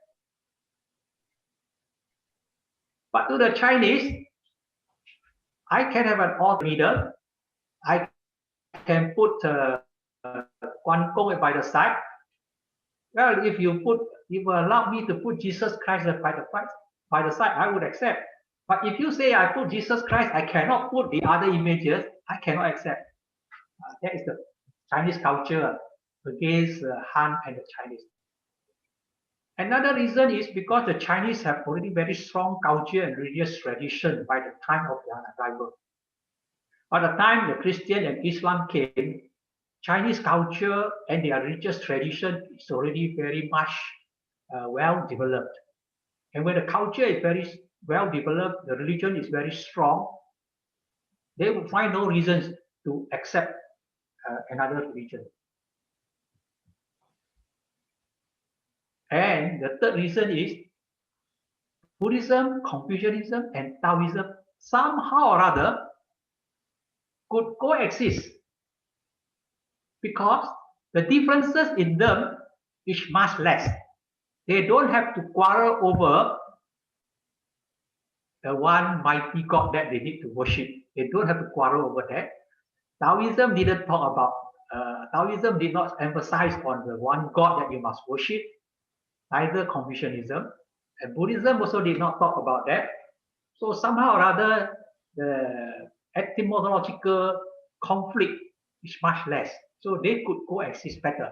But to the Chinese, I can have an odd leader. I can put Guan Gong by the side. Well, if you allow me to put Jesus Christ by the side, I would accept. But if you say I put Jesus Christ, I cannot put the other images, I cannot accept. That is the Chinese culture against Han and the Chinese. Another reason is because the Chinese have already very strong culture and religious tradition by the time of their arrival. By the time the Christian and Islam came, Chinese culture and their religious tradition is already very much well developed. And when the culture is very well developed, the religion is very strong, they will find no reasons to accept another religion. And the third reason is Buddhism, Confucianism, and Taoism somehow or other could coexist because the differences in them is much less. They don't have to quarrel over the one mighty God that they need to worship. They don't have to quarrel over that. Taoism didn't talk about, Taoism did not emphasize on the one God that you must worship, neither Confucianism. And Buddhism also did not talk about that. So somehow or other, the etymological conflict is much less. So they could coexist better.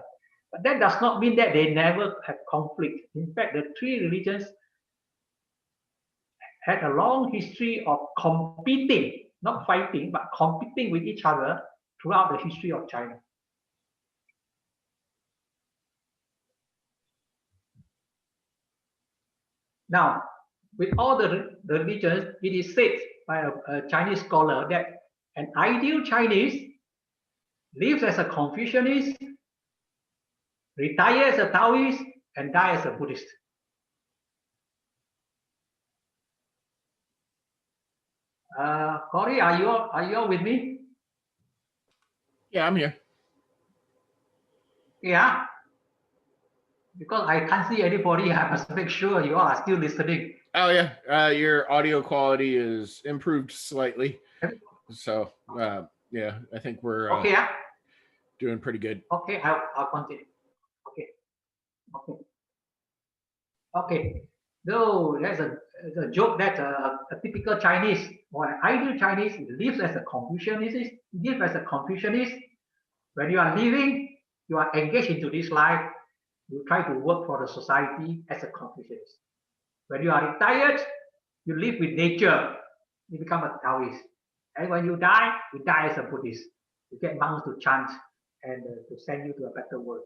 But that does not mean that they never had conflict. In fact, the three religions had a long history of competing, not fighting, but competing with each other throughout the history of China. Now, with all the religions, it is said by a Chinese scholar that an ideal Chinese lives as a Confucianist, retires as a Taoist, and dies as a Buddhist. Corey, are you all with me? Yeah, I'm here. Yeah. Because I can't see anybody, I must make sure you all are still listening. Oh yeah, your audio quality is improved slightly. So yeah, I think we're okay, doing pretty good. Okay, I'll continue. Okay. Though there's a joke that a typical Chinese or an ideal Chinese lives as a Confucianist. When you are living, you are engaged into this life, you try to work for the society as a Confucianist. When you are retired, you live with nature, you become a Taoist. And when you die as a Buddhist. You get monks to chant and to send you to a better world.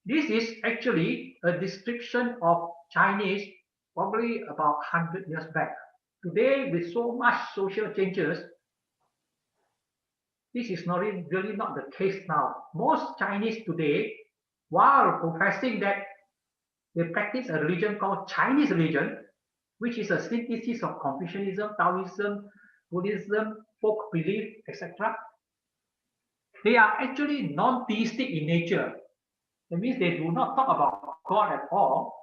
This is actually a description of Chinese probably about 100 years back. Today, with so much social changes, This is not really not the case now. Most Chinese today, while professing that they practice a religion called Chinese religion, which is a synthesis of Confucianism, Taoism, Buddhism, folk belief, etc. They are actually non-theistic in nature. That means they do not talk about God at all.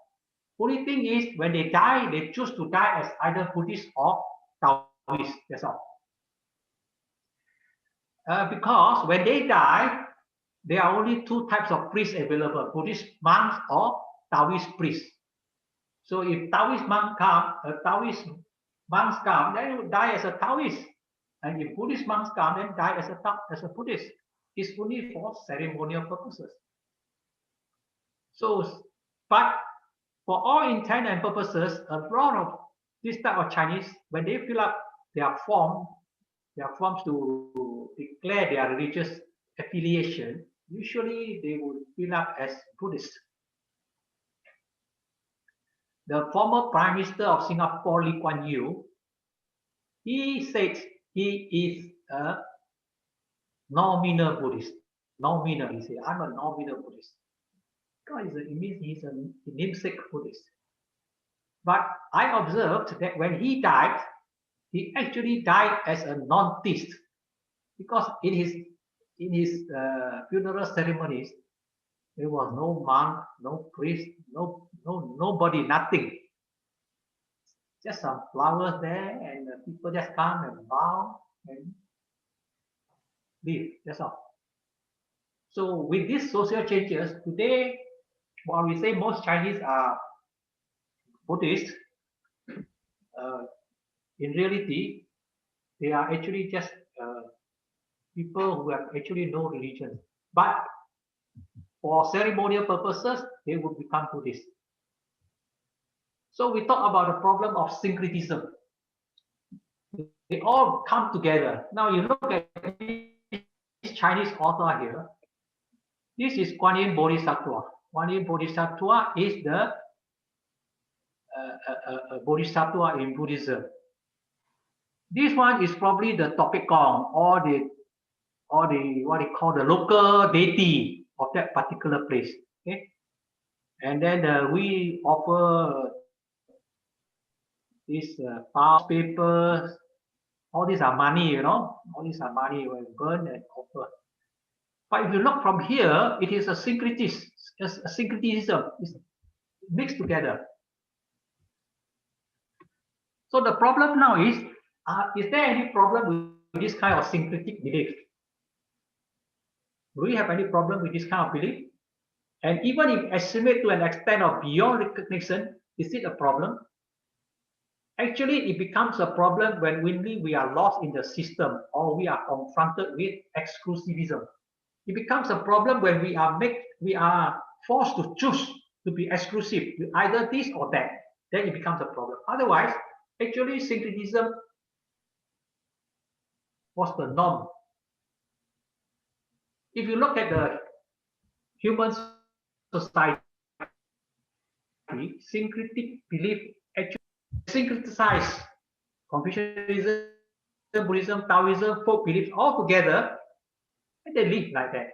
Only thing is, when they die, they choose to die as either Buddhist or Taoist. That's all. Because when they die, there are only two types of priests available: Buddhist monks or Taoist priests. So if Taoist monks come, then you die as a Taoist, and if Buddhist monks come, then die as a Buddhist. It's only for ceremonial purposes. So, but for all intent and purposes, a lot of this type of Chinese, when they fill up their forms to declare their religious affiliation, usually they would fill up as Buddhist. The former Prime Minister of Singapore, Lee Kuan Yew, he said he is a nominal Buddhist. Nominal, he said, I'm a nominal Buddhist. Because it means he's a namesake Buddhist. But I observed that when he died, he actually died as a non-theist, because in his funeral ceremonies, there was no monk, no priest, nobody, nothing. Just some flowers there, and people just come and bow and leave. That's all. So with these social changes today, while we say most Chinese are Buddhist, in reality, they are actually just people who have actually no religion. But for ceremonial purposes, they would become Buddhist. So we talk about the problem of syncretism. They all come together. Now you look at this Chinese author here. This is Guan Yin Bodhisattva. Guan Yin Bodhisattva is the Bodhisattva in Buddhism. This one is probably the topic gong, or the what they call the local deity of that particular place. Okay, and then we offer these papers. All these are money, you know. All these are money when burn and offer. But if you look from here, it is a syncretism. It's mixed together. So the problem now is there any problem with this kind of syncretic belief? Do we have any problem with this kind of belief? And even if estimate to an extent of beyond recognition, is it a problem? Actually, it becomes a problem when we are lost in the system, or we are confronted with exclusivism. It becomes a problem when we are forced to choose to be exclusive with either this or that. Then it becomes a problem. Otherwise, actually, syncretism was the norm. If you look at the human society, syncretic belief actually syncretize Confucianism, Buddhism, Taoism, folk beliefs all together, and they live like that.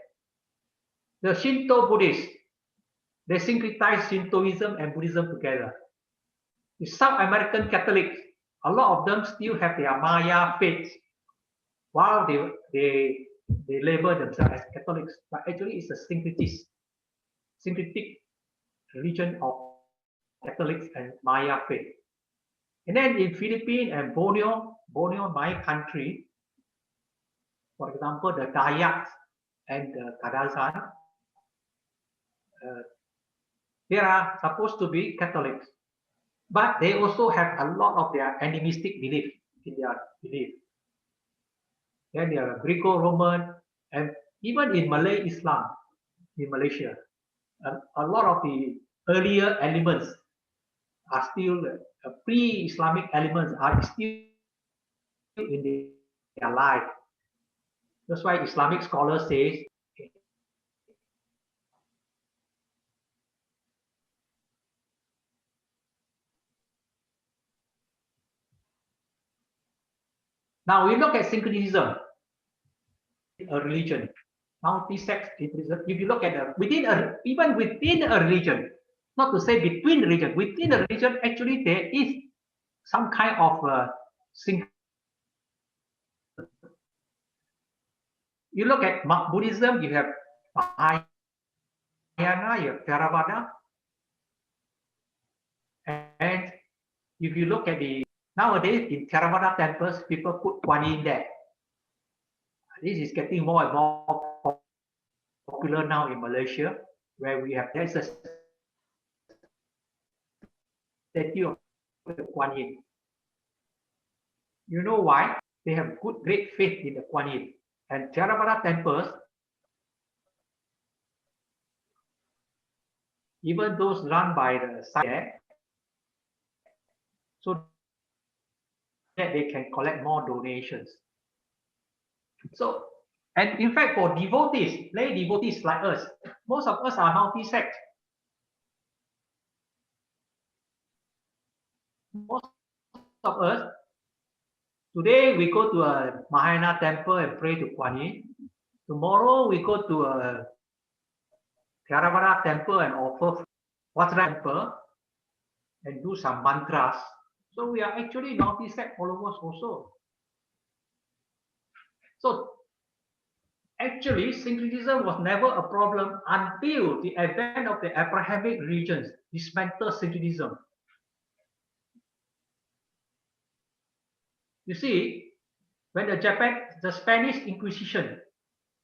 The Shinto Buddhists, they syncretize Shintoism and Buddhism together. The South American Catholics, a lot of them still have their Maya faith, while they label themselves as Catholics, but actually it's a syncretic religion of Catholics and Maya faith. And then in Philippines and Borneo, my country, for example, the Dayaks and the Kadazan, they are supposed to be Catholics, but they also have a lot of their animistic belief in their belief. Then they are Greco-Roman, and even in Malay Islam, in Malaysia, a lot of the earlier elements are still pre-Islamic elements are still in their life. That's why Islamic scholars say now we look at syncretism. in a religion, multi-sect Hinduism. If you look at even within a religion, not to say between religion, within a religion, actually there is some kind of you look at Buddhism, you have Mahayana, you have Theravada, and if you look at nowadays in Theravada temples, people put Kuan Yin there. This is getting more and more popular now in Malaysia, where there's a statue of Kuan Yin. You know why? They have great faith in the Kuan Yin. And Theravada temples, even those run by the site, so that they can collect more donations. So, and in fact, for devotees, lay devotees like us, most of us are multi-sect. Most of us, today we go to a Mahayana temple and pray to Kuan Yin. Tomorrow we go to a Theravada temple and offer Vajra temple and do some mantras. So we are actually multi-sect followers also. So actually, syncretism was never a problem until the advent of the Abrahamic religions dismantled syncretism. You see, when the Spanish Inquisition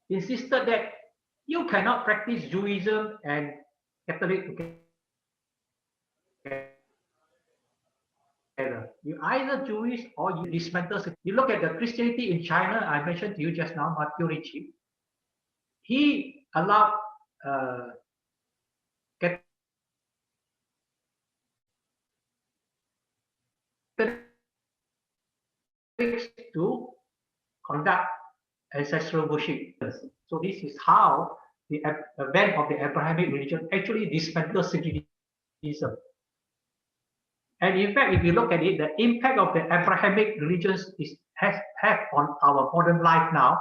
insisted that you cannot practice Judaism and Catholic together. You either Jewish or you dismantle. You look at the Christianity in China, I mentioned to you just now, Matthew Ricci. He allowed Catholics to conduct ancestral worship. So this is how the event of the Abrahamic religion actually dismantled syncretism. And in fact, if you look at it, the impact of the Abrahamic religions has on our modern life now.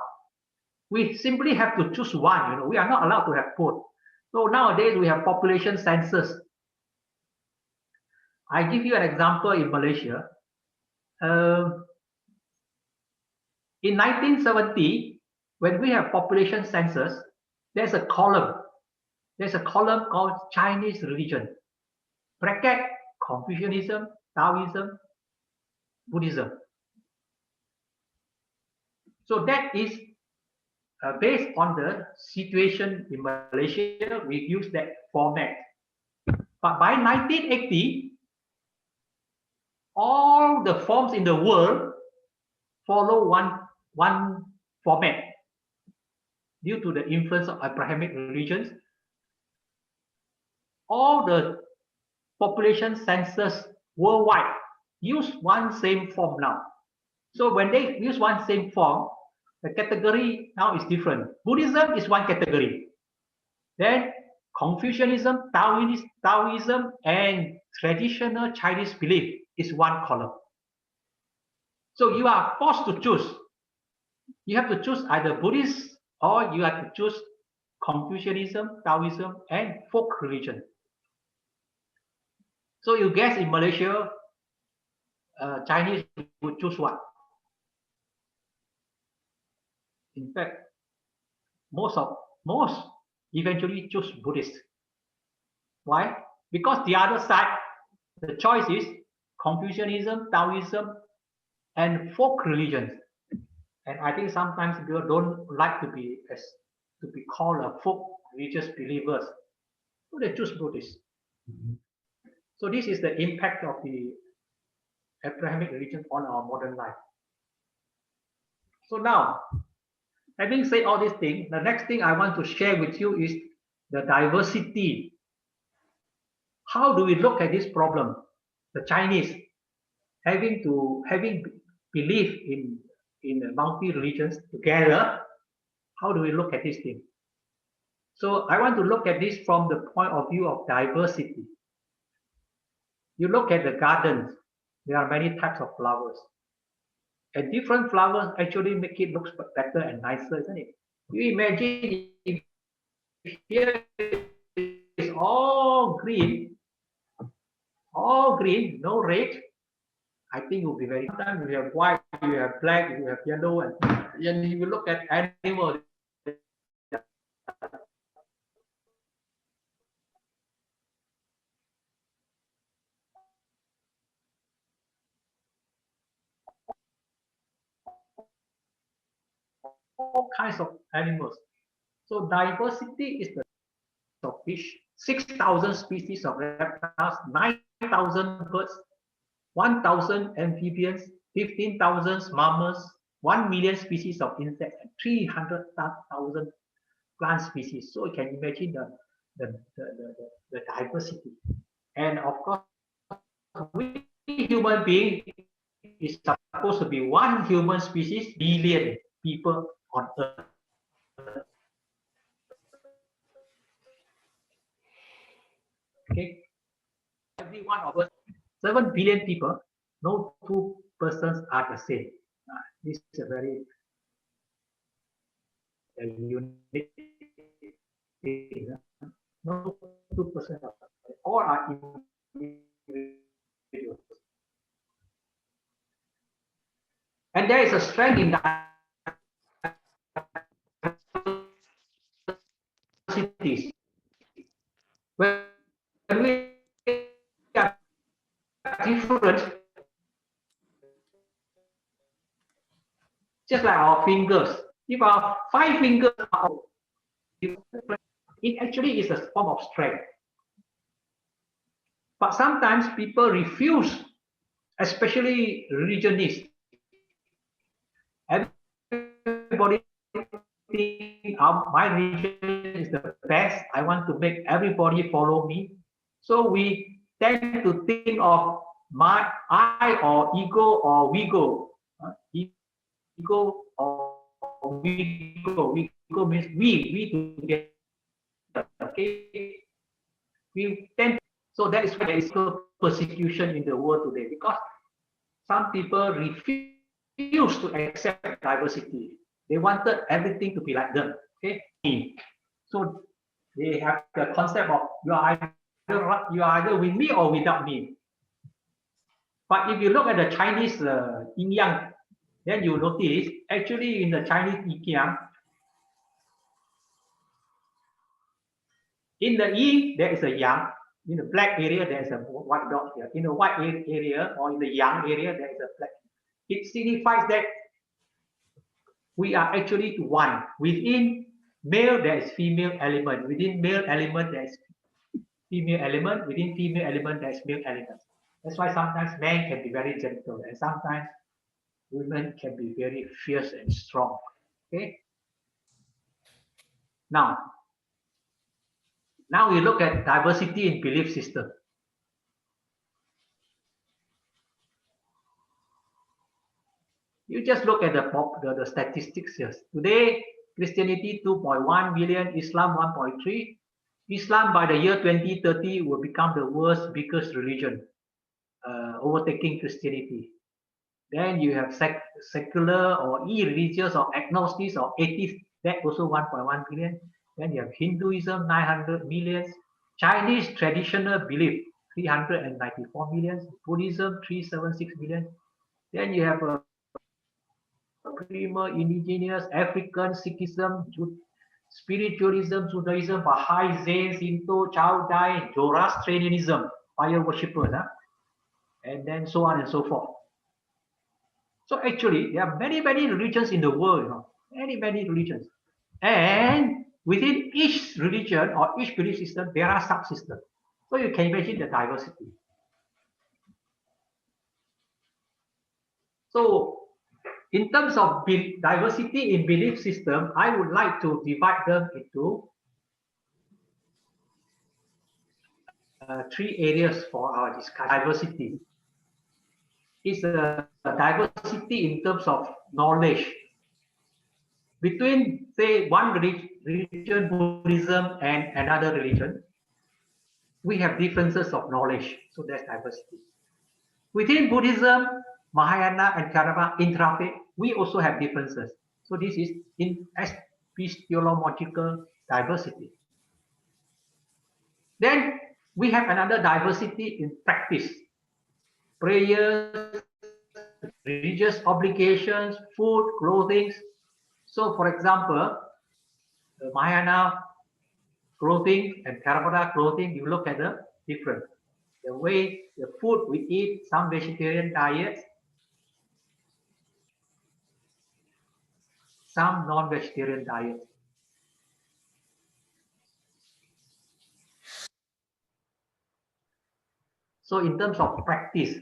We simply have to choose one. You know, we are not allowed to have both. So nowadays we have population census. I give you an example in Malaysia. In 1970, when we have population census, there's a column. There's a column called Chinese religion. Bracket Confucianism, Taoism, Buddhism. So that is based on the situation in Malaysia, we use that format. But by 1980, all the forms in the world follow one format due to the influence of Abrahamic religions. All the population census worldwide use one same form now. So when they use one same form, the category now is different. Buddhism is one category. Then Confucianism, Taoism, and traditional Chinese belief is one column. So you are forced to choose. You have to choose either Buddhist or you have to choose Confucianism, Taoism, and folk religion. So you guess in Malaysia, Chinese would choose what? In fact, most eventually choose Buddhist. Why? Because the other side, the choice is Confucianism, Taoism, and folk religions. And I think sometimes people don't like to be called a folk religious believers, so they choose Buddhist. So this is the impact of the Abrahamic religion on our modern life. So now, having said all these things, the next thing I want to share with you is the diversity. How do we look at this problem? The Chinese having belief in multi-religions together, how do we look at this thing? So I want to look at this from the point of view of diversity. You look at the gardens, there are many types of flowers. And different flowers actually make it look better and nicer, isn't it? You imagine if here is all green, no red. I think it will be very. Sometimes you have white, you have black, you have yellow, and if you look at animals, all kinds of animals. So diversity is the of fish, 6,000 species of reptiles, 9,000 birds, 1,000 amphibians, 15,000 mammals, 1 million species of insects, and 300,000 plant species. So you can imagine the diversity. And of course, we human being is supposed to be one human species, billion people on Earth. Okay, every one of us, 7 billion people, no two persons are the same. This is a very unique thing. No two persons are the same. All are individuals. And there is a strength in diversity. When we are different, just like our fingers. If our 5 fingers are different, it actually is a form of strength. But sometimes people refuse, especially religionists. Everybody think my religion is the best. I want to make everybody follow me. So we tend to think of my I or ego or we go. Ego or we go. We go means we together. Okay. We tend. So that is why there is persecution in the world today, because some people refuse to accept diversity. They wanted everything to be like them. Okay, so they have the concept of you are either with me or without me. But if you look at the Chinese yin yang, then you notice actually in the Chinese yin yang, in the yin there is a yang, in the black area there is a white dot here. In the white area or in the yang area there is a black. It signifies that we are actually one. Within male, there is female element. Within male element, there is female element. Within female element, there is male element. That's why sometimes men can be very gentle, and sometimes women can be very fierce and strong. Okay. Now we look at diversity in belief system. You just look at the statistics here. Today, Christianity 2.1 million, Islam 1.3. Islam by the year 2030 will become the world's biggest religion, overtaking Christianity. Then you have secular or irreligious or agnostics or atheists, that also 1.1 million. Then you have Hinduism, 900 million. Chinese traditional belief, 394 million. Buddhism, 376 million. Then you have Primer, indigenous, African, Sikhism, spiritualism, Judaism, Baha'i, Zen, Shinto, Chao Dai, Zoroastrianism, fire worshippers, and then so on and so forth. So actually, there are many religions in the world, many religions. And within each religion or each belief system, there are subsystems. So you can imagine the diversity. So in terms of diversity in belief system, I would like to divide them into 3 areas for our discussion. Diversity is a diversity in terms of knowledge. Between, say, one religion, Buddhism, and another religion, we have differences of knowledge. So that's diversity. Within Buddhism, Mahayana and Theravada, intrafaith, we also have differences. So this is epistemological diversity. Then we have another diversity in practice. Prayers, religious obligations, food, clothing. So for example, the Mahayana clothing and Theravada clothing, you look at the difference. The way the food we eat, some vegetarian diets, some non-vegetarian diets. So in terms of practice,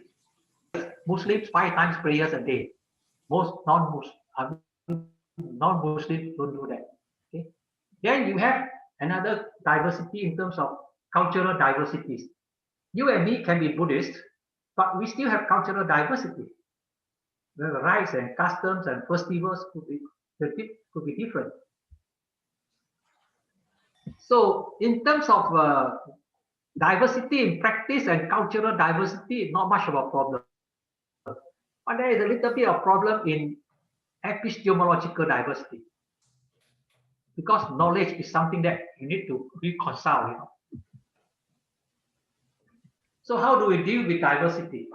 Muslims 5 times prayers a day. Most non-Muslims don't do that. Okay. Then you have another diversity in terms of cultural diversities. You and me can be Buddhist, but we still have cultural diversity. The rites and customs and festivals could be different. So in terms of diversity in practice and cultural diversity, not much of a problem. But there is a little bit of problem in epistemological diversity. Because knowledge is something that you need to reconcile. You know? So how do we deal with diversity?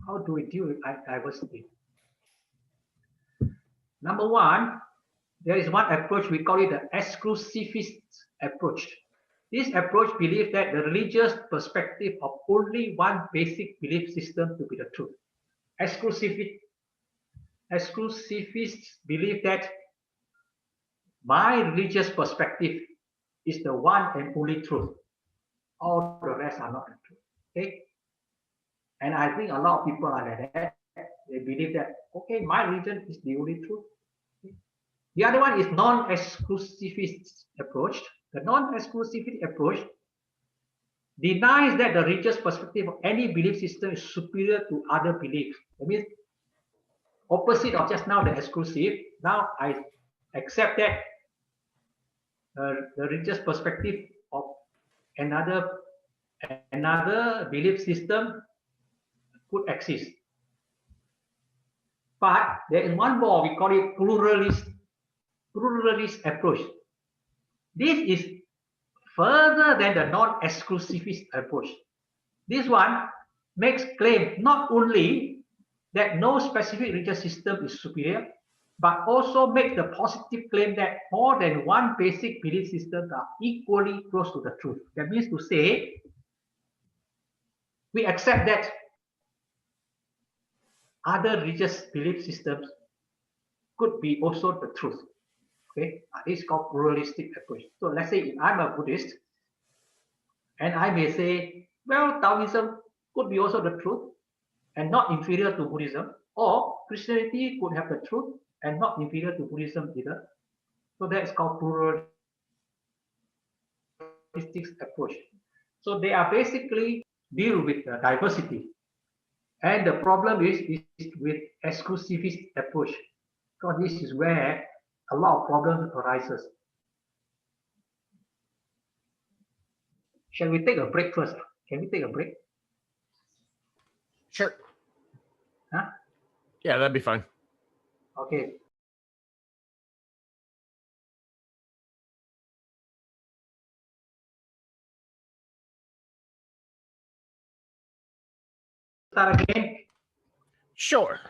How do we deal with diversity? Number one, there is one approach, we call it the exclusivist approach. This approach believes that the religious perspective of only one basic belief system to be the truth. Exclusivists believe that my religious perspective is the one and only truth. All the rest are not the truth. Okay? And I think a lot of people are like that. They believe that, okay, my religion is the only truth. Okay? The other one is non-exclusivist approach. The non-exclusivist approach denies that the religious perspective of any belief system is superior to other beliefs. That means opposite of just now the exclusive. Now I accept that the religious perspective of another belief system could exist. But there is one more, we call it pluralist approach. This is further than the non-exclusivist approach. This one makes claim not only that no specific religious system is superior, but also make the positive claim that more than one basic belief system are equally close to the truth. That means to say, we accept that other religious belief systems could be also the truth. Okay, this is called pluralistic approach. So let's say if I'm a Buddhist, and I may say, well, Taoism could be also the truth and not inferior to Buddhism, or Christianity could have the truth and not inferior to Buddhism either. So that's called pluralistic approach. So they are basically deal with diversity. And the problem is with exclusivist approach, because this is where a lot of problems arises. Shall we take a break first? Can we take a break? Sure. Huh? Yeah, that'd be fine. Okay. Start again. Sure.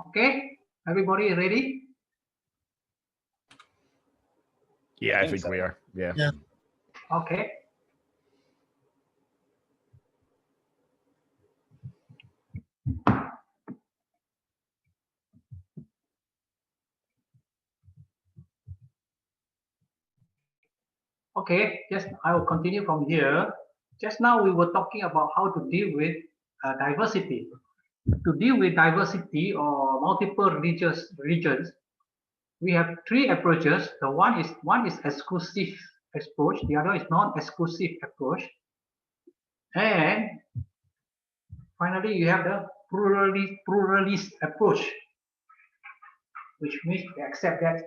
Okay. Everybody ready? Yeah, I think we are. Yeah. Yeah. Okay. Okay, just I will continue from here. Just now we were talking about how to deal with diversity. To deal with diversity or multiple religions, we have 3 approaches. The one is exclusive approach, the other is non-exclusive approach, and finally you have the pluralist approach, which means we accept that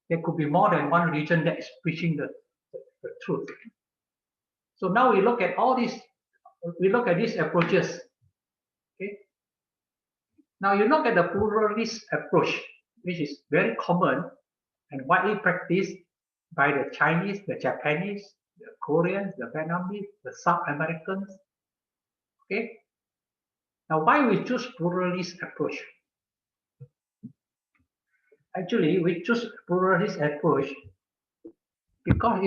there could be more than one religion that is preaching the truth. So now we look at all these, we look at these approaches. Okay. Now you look at the pluralist approach. which is very common and widely practiced by the Chinese, the Japanese, the Koreans, the Vietnamese, the South Americans. Okay. Now, why we choose pluralist approach? Actually, we choose pluralist approach because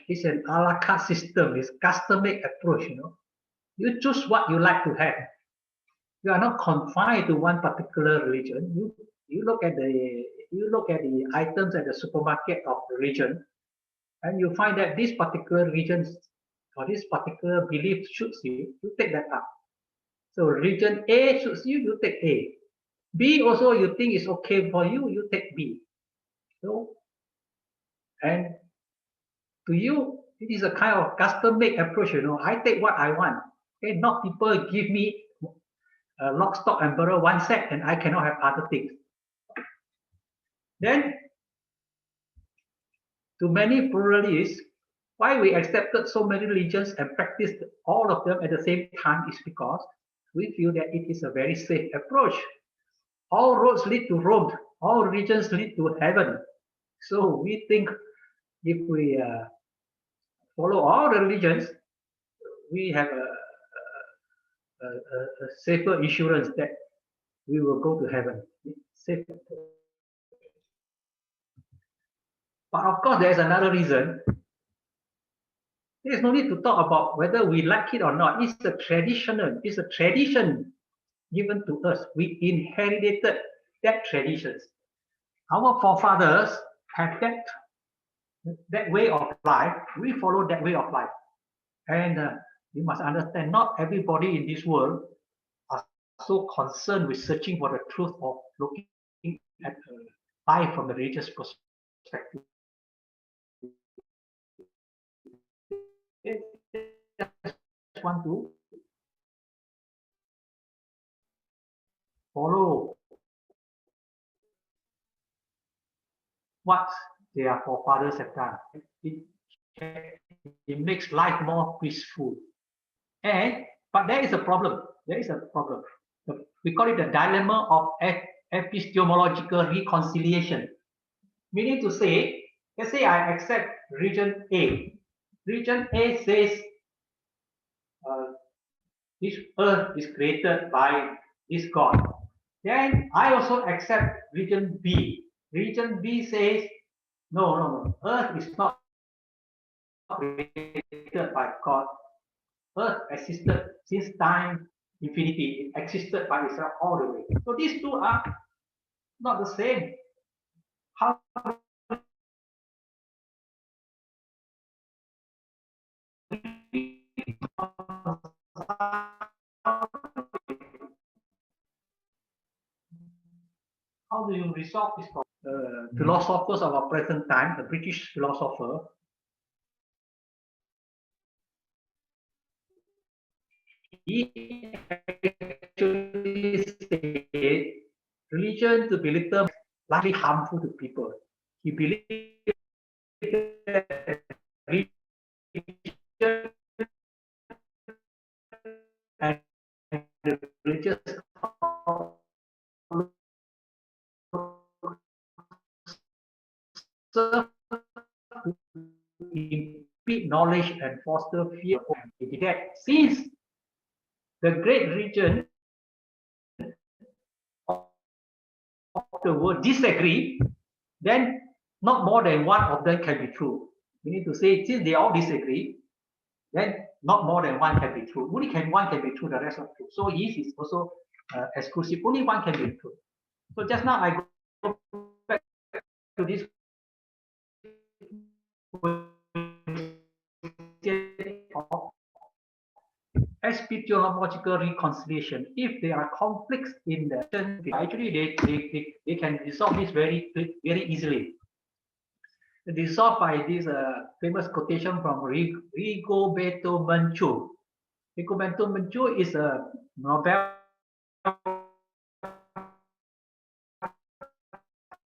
it's an a la carte system. It's custom-made approach. You choose what you like to have. You are not confined to one particular religion. You look at the items at the supermarket of the region, and you find that this particular region or this particular belief suits you. You take that up. So region A suits you, you take A. B also you think is okay for you, you take B. So, and to you, it is a kind of custom-made approach. I take what I want. Okay, not people give me lock, stock, and barrel one set, and I cannot have other things. Then, to many pluralists, why we accepted so many religions and practiced all of them at the same time is because we feel that it is a very safe approach. All roads lead to Rome. All religions lead to heaven. So we think if we follow all the religions, we have a safer assurance that we will go to heaven. Safer. But of course, there is another reason. There is no need to talk about whether we like it or not. It's a tradition given to us. We inherited that traditions. Our forefathers have that way of life. We follow that way of life. And you must understand, not everybody in this world are so concerned with searching for the truth of looking at life from the religious perspective. They just want to follow what their forefathers have done. It makes life more peaceful. But there is a problem. There is a problem. We call it the dilemma of epistemological reconciliation. Meaning to say, let's say I accept region A. Region A says this earth is created by this God. Then I also accept region B. Region B says, no, earth is not created by God. Earth existed since time infinity. It existed by itself all the way. So these two are not the same. How do you resolve this problem? Philosophers of our present time, the British philosopher, he actually said religion to be little likely harmful to people. He believed that religion and religious serve to impede knowledge and foster fear. That since the great religion of the world disagree, then not more than one of them can be true. We need to say, since they all disagree, then not more than one can be true. Only one can be true, the rest are true. So his is also exclusive. Only one can be true. So just now I go back to this of epistemological reconciliation. If there are conflicts in the actually they can resolve this very easily. Resolved by this famous quotation from Rigoberto Menchú. Rigoberto Menchú is a Nobel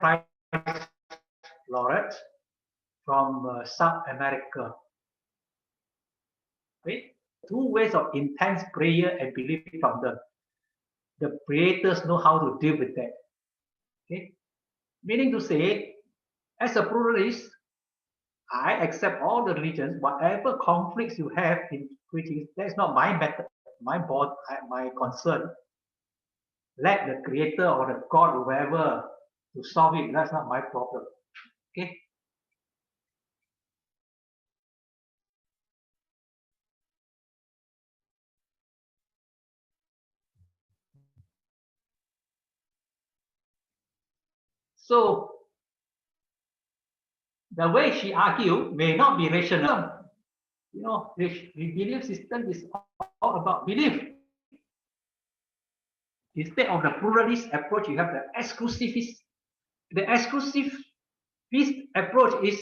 Prize laureate from South America. Okay? Two ways of intense prayer and belief from them. The creators know how to deal with that. Okay? Meaning to say, as a pluralist, I accept all the religions, whatever conflicts you have in preaching, that's not my method, my concern. Let the creator or the God, whoever, to solve it. That's not my problem. Okay. So the way she argued may not be rational. You know, the belief system is all about belief. Instead of the pluralist approach, you have the exclusivist. The exclusivist approach is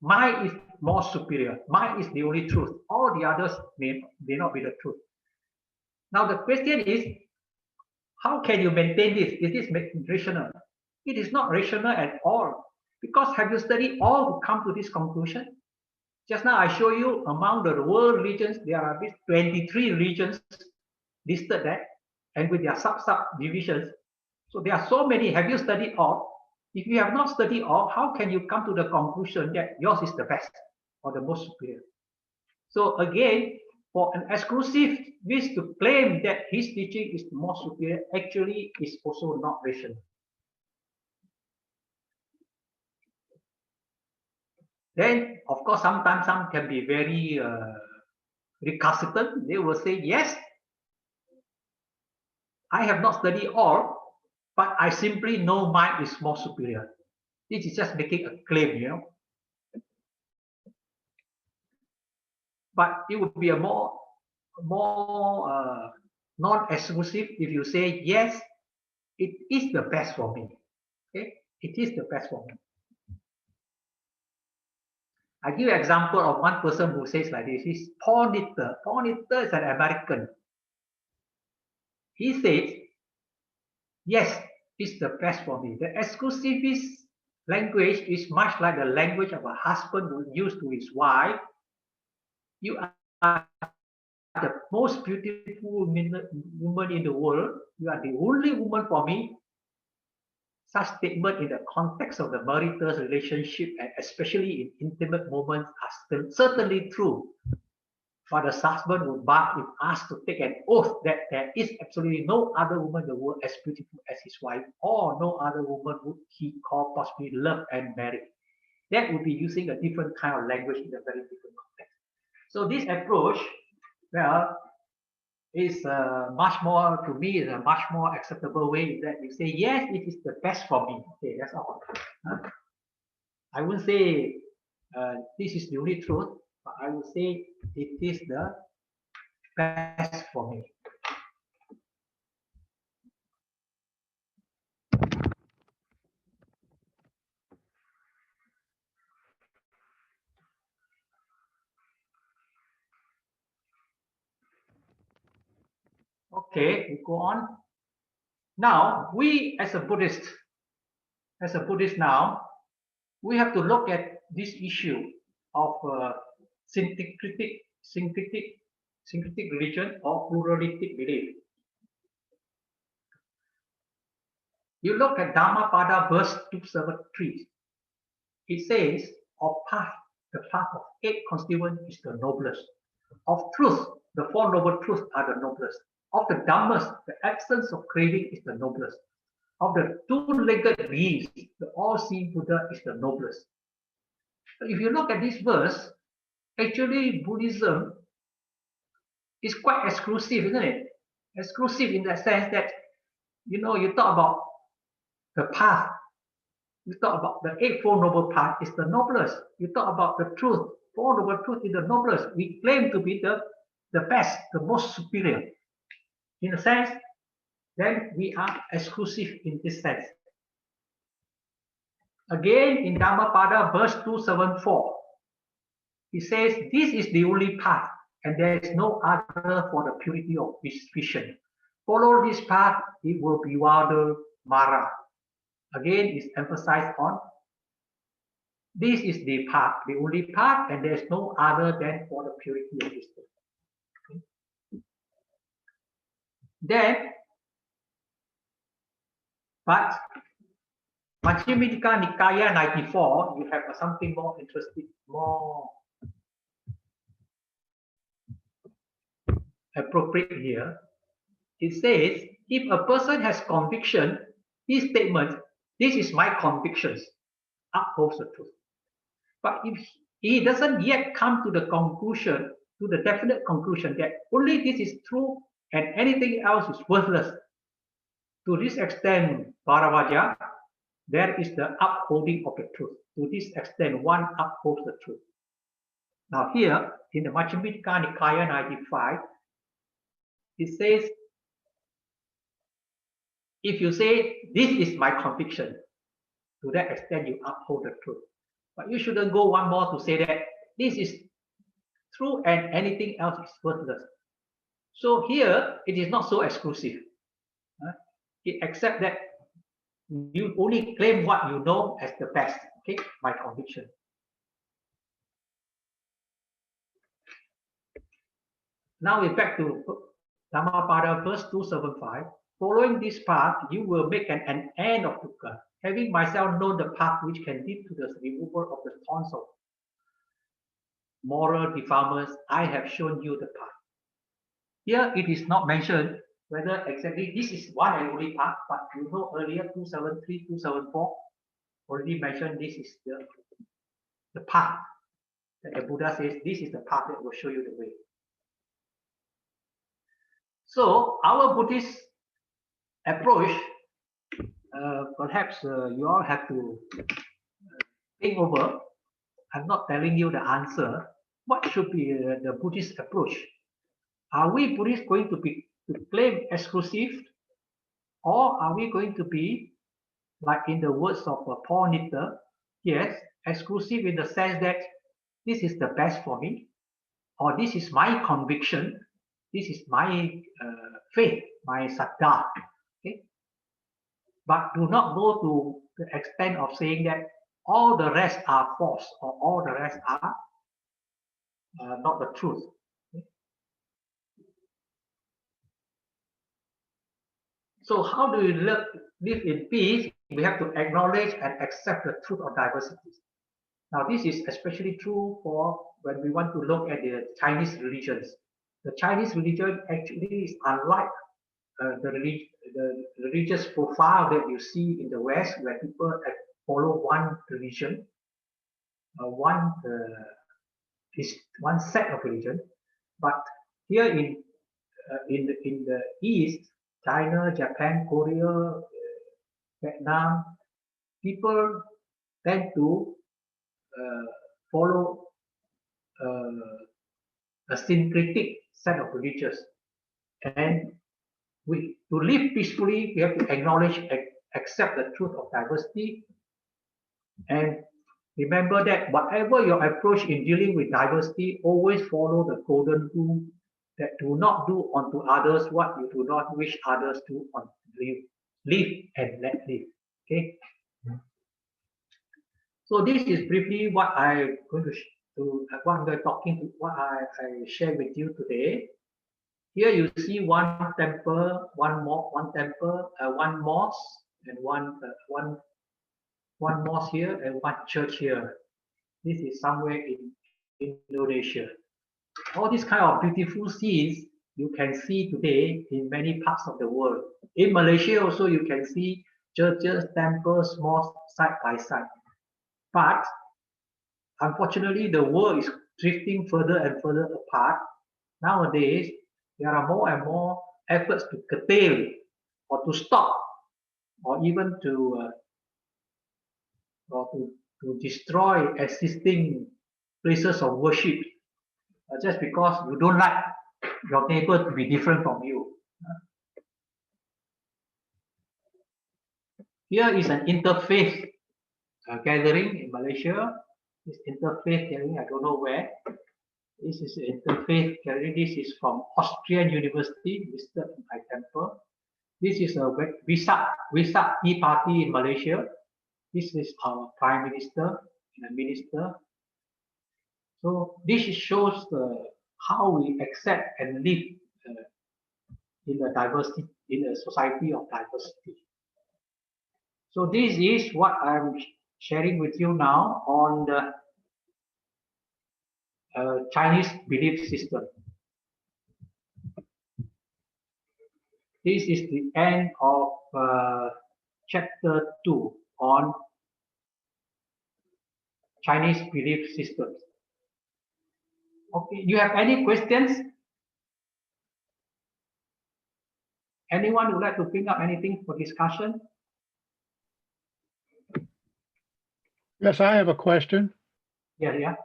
mine is more superior. Mine is the only truth. All the others may not be the truth. Now the question is, how can you maintain this? Is this rational? It is not rational at all. Because have you studied all to come to this conclusion? Just now I show you among the world regions, there are 23 regions listed there, and with their subdivisions. So there are so many. Have you studied all? If you have not studied all, how can you come to the conclusion that yours is the best or the most superior? So again, for an exclusivist to claim that his teaching is more superior actually is also not rational. Then, of course, sometimes some can be very recalcitrant. They will say, yes, I have not studied all, but I simply know mine is more superior. This is just making a claim, you know. But it would be a more non-exclusive if you say, yes, it is the best for me. Okay, it is the best for me. I give you an example of one person who says like this. He's Paul Nitter. Paul Nitter is an American. He says, yes, it's the best for me. The exclusivist language is much like the language of a husband who used to his wife. You are the most beautiful woman in the world. You are the only woman for me. Such statement in the context of the marital relationship, and especially in intimate moments, are certainly true. But the husband would bark if asked to take an oath that there is absolutely no other woman in the world as beautiful as his wife, or no other woman would he call possibly love and marry. That would be using a different kind of language in a very different context. So this approach, well, is much more, to me, is a much more acceptable way that you say, yes, it is the best for me. Okay, that's all. I wouldn't say this is the only truth, but I would say it is the best for me. Okay, we go on. Now, we as a Buddhist now, we have to look at this issue of syncretic religion or pluralistic belief. You look at Dhammapada verse 273. It says, of path, the path of 8 constituents is the noblest. Of truth, the 4 noble truths are the noblest. Of the Dhammas, the absence of craving is the noblest. Of the 2-legged beings, the all-seeing Buddha is the noblest. So if you look at this verse, actually Buddhism is quite exclusive, isn't it? Exclusive in the sense that, you know, you talk about the path, you talk about the 8-fold noble path is the noblest. You talk about the truth, 4 noble truth is the noblest. We claim to be the best, the most superior. In a sense, then we are exclusive in this sense. Again, in Dhammapada verse 274, he says, this is the only path, and there is no other for the purity of vision. Follow this path, it will bewilder Mara. Again, it's emphasized on this is the path, the only path, and there is no other than for the purity of wisdom. Okay. Then, but Majjhima Nikaya 94, you have something more interesting, more appropriate here. It says, if a person has conviction, his statement, this is my convictions, upholds the truth. But if he doesn't yet come to the conclusion, to the definite conclusion that only this is true and anything else is worthless, to this extent, Paravaja, there is the upholding of the truth. To this extent, one upholds the truth. Now here, in the Majjhima Nikaya 95, it says, if you say, this is my conviction, to that extent you uphold the truth. But you shouldn't go one more to say that this is true and anything else is worthless. So here, it is not so exclusive. It accepts that you only claim what you know as the best. Okay, my conviction. Now we're back to Dhammapada verse 275. Following this path, you will make an end of dukkha. Having myself known the path which can lead to the removal of the thorns of moral defilements, I have shown you the path. Here it is not mentioned whether exactly this is one and only path, but you know earlier 273, 274 already mentioned this is the path that the Buddha says this is the path that will show you the way. So our Buddhist approach, perhaps you all have to think over. I'm not telling you the answer. What should be the Buddhist approach? Are we Buddhists going to claim exclusive, or are we going to be, like in the words of Paul Nitter, yes, exclusive in the sense that this is the best for me, or this is my conviction, this is my faith, my saddha. Okay? But do not go to the extent of saying that all the rest are false, or all the rest are not the truth. Okay? So how do we live in peace? We have to acknowledge and accept the truth of diversity. Now this is especially true for when we want to look at the Chinese religions. The Chinese religion actually is unlike the religious profile that you see in the West, where people follow one religion, one set of religion. But here in the East, China, Japan, Korea, Vietnam, people tend to follow a syncretic set of religions. And to live peacefully, we have to acknowledge and accept the truth of diversity. And remember that whatever your approach in dealing with diversity, always follow the golden rule that do not do unto others what you do not wish others to unto you. Live and let live. Okay. So this is briefly what I'm going to what I share with you today. Here you see one temple, one mosque, and one mosque here and one church here. This is somewhere in Indonesia. All these kind of beautiful scenes you can see today in many parts of the world. In Malaysia also you can see churches, temples, mosques side by side. But unfortunately the world is drifting further and further apart. Nowadays there are more and more efforts to curtail or to stop or even to destroy existing places of worship just because you don't like your neighbor to be different from you. Here is an interfaith gathering in Malaysia. This interfaith gathering, I don't know where. This is an interfaith gathering. This is from Austrian University, visited my temple. This is a Vesak Tea Party in Malaysia. This is our Prime Minister and a Minister. So this shows how we accept and live in a society of diversity. So this is what I'm sharing with you now on the Chinese belief system. This is the end of chapter 2 on Chinese belief systems. Okay, you have any questions? Anyone would like to bring up anything for discussion? Yes, I have a question. Yeah.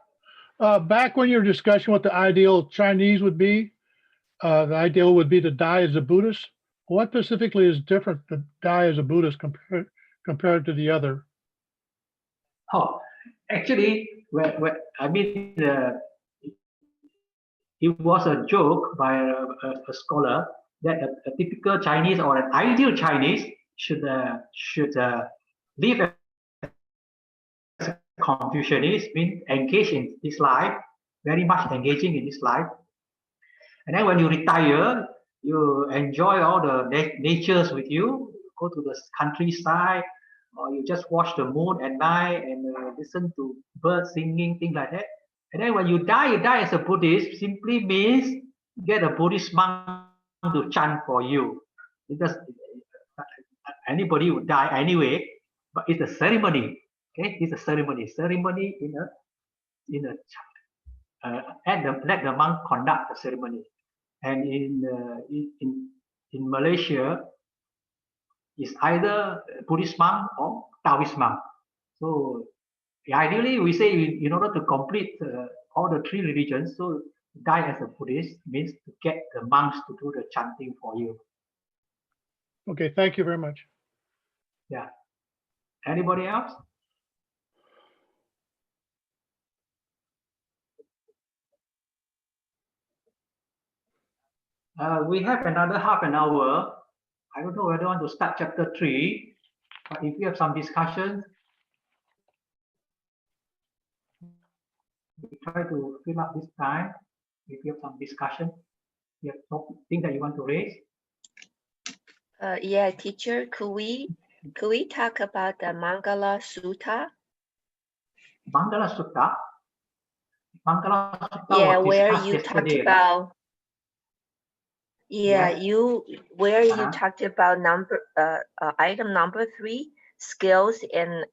Back when you were discussing what the ideal Chinese would be, the ideal would be to die as a Buddhist. What specifically is different to die as a Buddhist compared to the other? Oh, actually, it was a joke by a scholar that a typical Chinese or an ideal Chinese should live as a Confucianist, means engage in this life, very much engaging in this life. And then when you retire, you enjoy all the natures with you, go to the countryside, or you just watch the moon at night and listen to birds singing, things like that. And then when you die as a Buddhist, simply means get a Buddhist monk to chant for you. Because anybody would die anyway, but it's a ceremony. Okay, it's a ceremony. Ceremony let the monk conduct the ceremony. And in Malaysia, it's either Buddhist monk or Taoist monk. So ideally, we say in order to complete all the three religions, so die as a Buddhist means to get the monks to do the chanting for you. Okay, thank you very much. Yeah. Anybody else? We have another half an hour. I don't know whether I want to start chapter 3, but if you have some discussion, we try to fill up this time. If you have some discussion, you have something that you want to raise. Yeah, teacher, could we talk about the Mangala Sutta? Mangala Sutta. Mangala Sutta Yeah, was where discussed you yesterday, talked right? about. Yeah, Yeah. where you talked about item number 3, skills and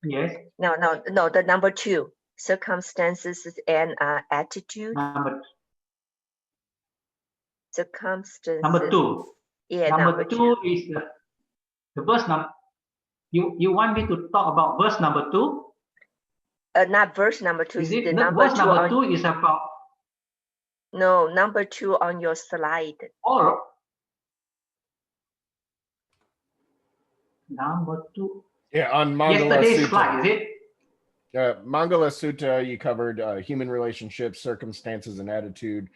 Yes. no, the number 2, circumstances and attitude. Circumstances. Number 2. Yeah, number 2 is the verse number. You want me to talk about verse number 2? Not verse number 2. Is it The no, number verse 2 number on, 2 is about no, number 2 on your slide. or number 2. Yeah, on Mangala Yesterday's Sutta. slide, is it? Mangala Sutta, you covered human relationships, circumstances and attitude,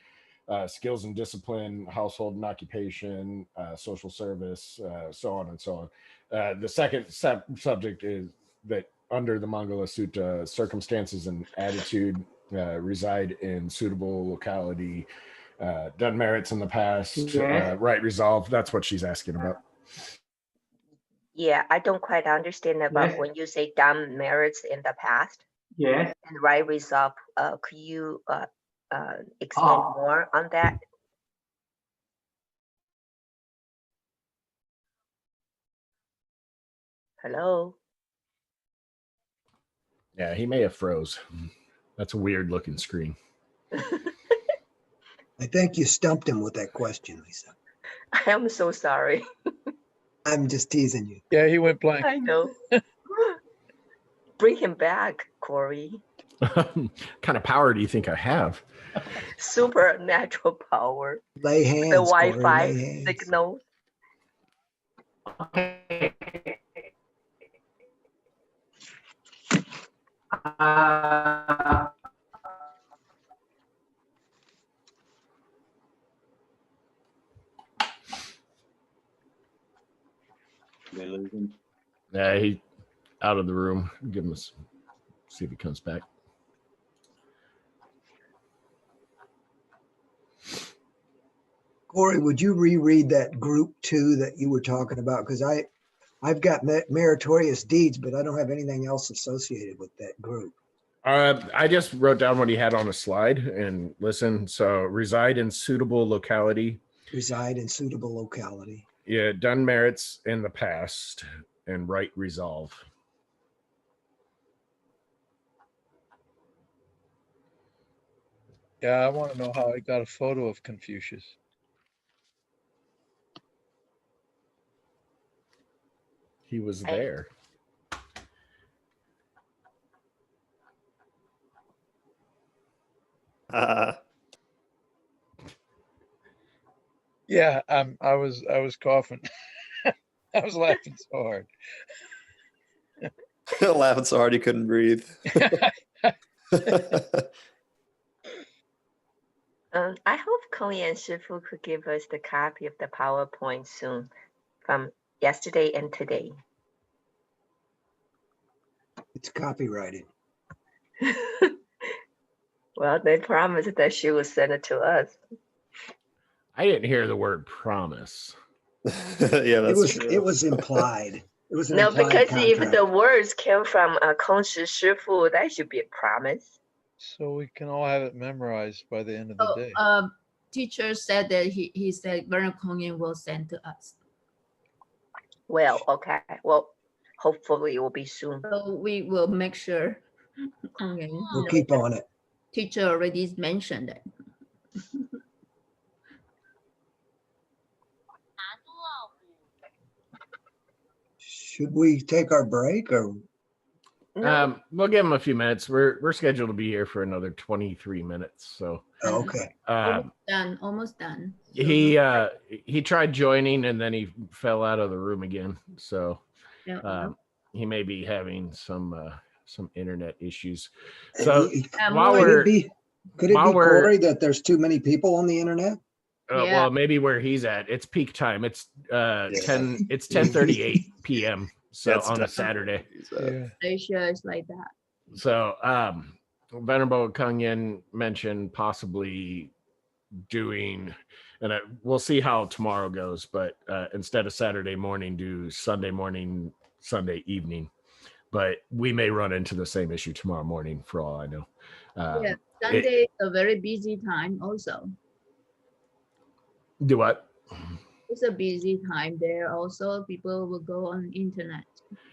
skills and discipline, household and occupation, social service, so on and so on. The second subject is that under the Mangala Sutta, circumstances and attitude reside in suitable locality, done merits in the past, Yes. right resolve. That's what she's asking about. Yeah, I don't quite understand about Yes. when you say done merits in the past Yes. and right resolve. Could you explain more on that? Hello? Yeah, he may have froze. That's a weird looking screen. I think you stumped him with that question, Lisa. I am so sorry. I'm just teasing you. Yeah, he went blank. I know. Bring him back, Corey. What kind of power do you think I have? Supernatural power. Lay hands, The Corey, Wi-Fi lay hands. signal. Okay. Yeah, he out of the room. Give him see if he comes back. Corey, would you reread that group 2 that you were talking about? Because I've got meritorious deeds, but I don't have anything else associated with that group. I just wrote down what he had on a slide and listen. So reside in suitable locality. Reside in suitable locality. Yeah, done merits in the past and right resolve. Yeah, I want to know how I got a photo of Confucius. He was there. Yeah, I was coughing. I was laughing so hard. Laughing so hard you couldn't breathe. I hope Kong and Shifu could give us the copy of the PowerPoint soon from yesterday and today. It's copyrighted. Well, they promised that she would send it to us. I didn't hear the word promise. Yeah, that's true. It was implied. It was an No, implied because if contract. the words came from Kong Shi Shifu, that should be a promise. So we can all have it memorized by the end of the So, day. teacher said that he said Bernard Kongyan will send to us. Well, okay. Well, hopefully it will be soon. So we will make sure Kongyan. We'll keep on it. Teacher already mentioned it. Should we take our break or? No, We'll give him a few minutes. We're scheduled to be here for another 23 minutes. So Oh, okay. Almost done. he tried joining and then he fell out of the room again. So Yeah. he may be having some internet issues. And So while could we're it be while we're- Corey, that there's too many people on the internet? Yeah. well, maybe where he's at, it's peak time. It's 10:38 p.m. So That's on a definitely- Saturday. Yeah. Asia is like that. So Venerable Kung Yin mentioned possibly doing, and we'll see how tomorrow goes, but instead of Saturday morning, do Sunday morning, Sunday evening. But we may run into the same issue tomorrow morning for all I know. Yeah, Sunday is a very busy time also. Do what? It's a busy time there also. People will go on internet.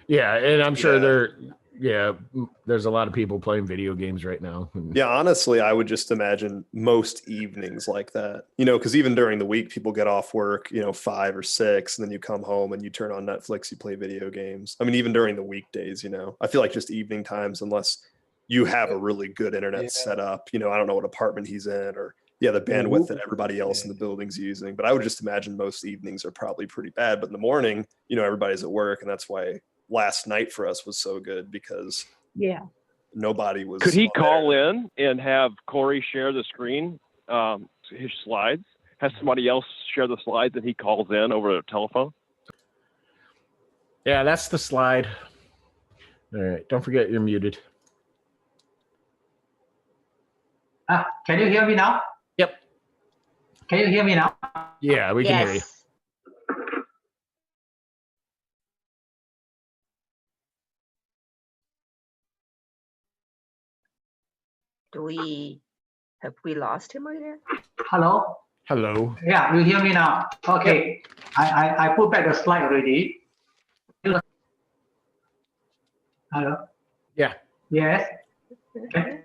Yeah, and I'm sure there's a lot of people playing video games right now. Yeah, honestly, I would just imagine most evenings like that, because even during the week, people get off work, 5 or 6, and then you come home and you turn on Netflix, you play video games. I mean, even during the weekdays, I feel like just evening times, unless you have a really good internet setup, I don't know what apartment he's in or the bandwidth that everybody else in the building's using. But I would just imagine most evenings are probably pretty bad. But in the morning, everybody's at work, and that's why last night for us was so good, because nobody was. Could he call in and have Corey share the screen, his slides? Have somebody else share the slides and he calls in over the telephone? Yeah, that's the slide. All right, don't forget you're muted. Can you hear me now? Yep. Can you hear me now? Yeah, we can hear you. yes. Have we lost him again? Hello? Hello. Yeah, you hear me now? Okay. I put back the slide already. Hello? Yeah. Yes. Okay.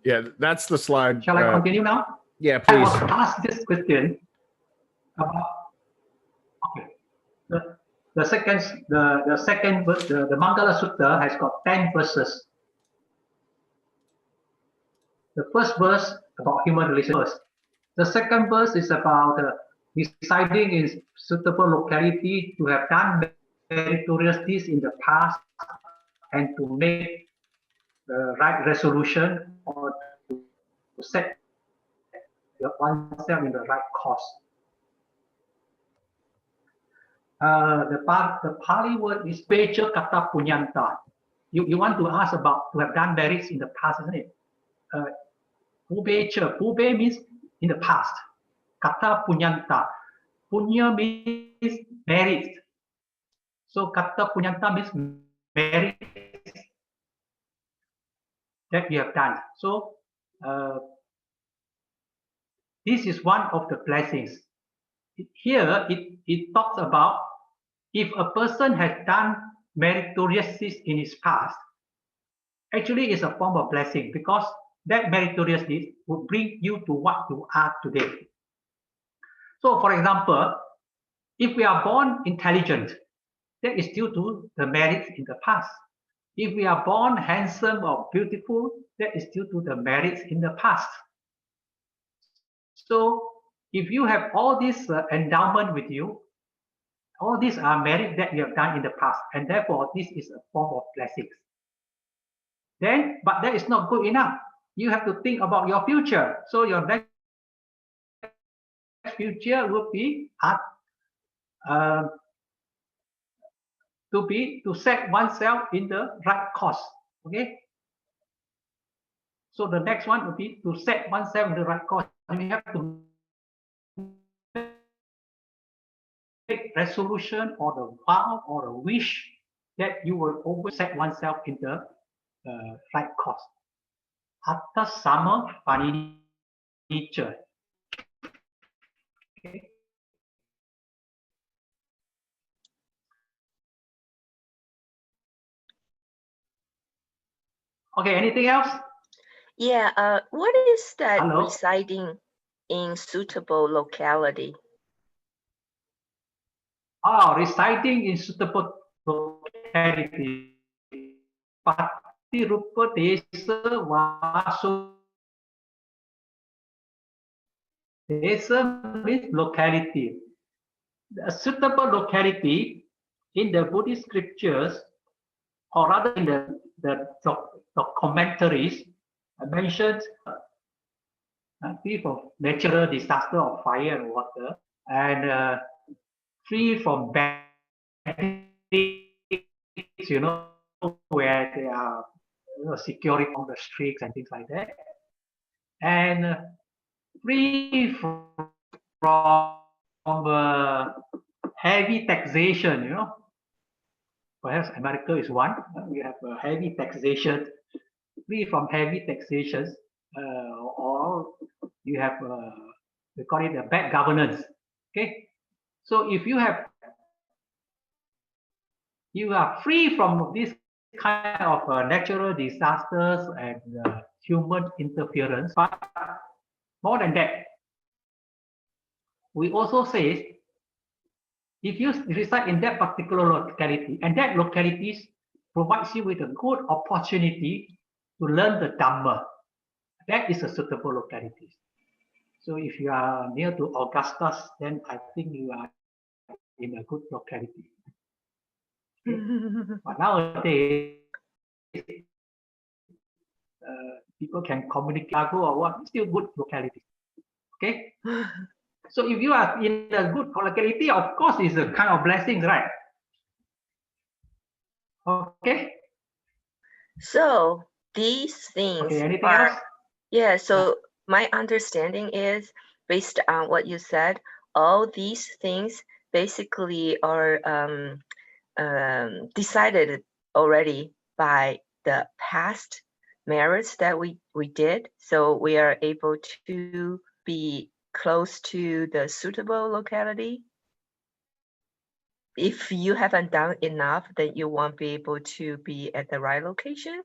Yeah, that's the slide. Shall I continue now? Yeah, I please. was asked this question about the second verse, the Mangala Sutta has got 10 verses. The first verse about human relations. The second verse is about deciding in suitable locality to have done meritorious deeds in the past and to make the right resolution or to set oneself in the right course. The Pali word is Pecha Kata Punyanta. You want to ask about to have done merits in the past, isn't it? Pube means in the past. Kata Punyanta. Punya means merit. So kata punyata means merit that you have done. So this is one of the blessings. Here it talks about if a person has done meritoriousness in his past, actually it's a form of blessing because that meritoriousness will bring you to what you are today. So for example, if we are born intelligent, that is due to the merits in the past. If we are born handsome or beautiful, that is due to the merits in the past. So if you have all this endowment with you, all these are merit that you have done in the past, and therefore this is a form of blessings. Then, but that is not good enough. You have to think about your future. So your next future will be to set oneself in the right course. Okay. So the next one will be to set oneself in the right course. And you have to make resolution or the vow or a wish that you will always set oneself in the right course. Atas sama furniture. Okay. Okay, anything else? Yeah, what is that Hello? residing in suitable locality? Residing in suitable locality. Pati rupa desa waso. Desa means locality. A suitable locality in the Buddhist scriptures, or rather in the commentaries, mentioned free from natural disaster of fire and water, and free from bad things, where there are security on the streets and things like that, and free from heavy taxation, Perhaps America is one. We have a heavy taxation, free from heavy taxations, or you have, we call it a bad governance. Okay, so if you are free from this kind of natural disasters and human interference, but more than that, we also say if you reside in that particular locality, and that locality provides you with a good opportunity to learn the Dhamma, that is a suitable locality. So if you are near to Augustus, then I think you are in a good locality. Okay? But nowadays, people can communicate or what, still good locality. Okay? So if you are in a good locality, of course, it's a kind of blessing, right? Okay. So these things Okay, anything are, else? yeah, so my understanding is, based on what you said, all these things basically are decided already by the past merits that we did. So we are able to be close to the suitable locality. If you haven't done enough, then you won't be able to be at the right location.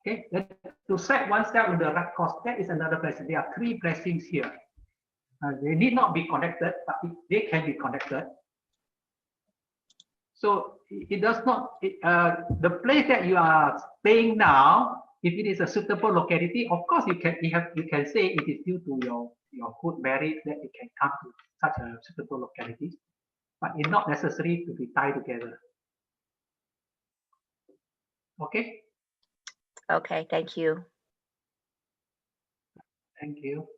Okay, to set oneself in the right course, that is another blessing. There are three blessings here. They need not be connected, but they can be connected. So it does not, the place that you are staying now, if it is a suitable locality, of course you can say it is due to your good merit that you can come to such a suitable locality, but it's not necessary to be tied together. Okay. Okay, thank you. Thank you.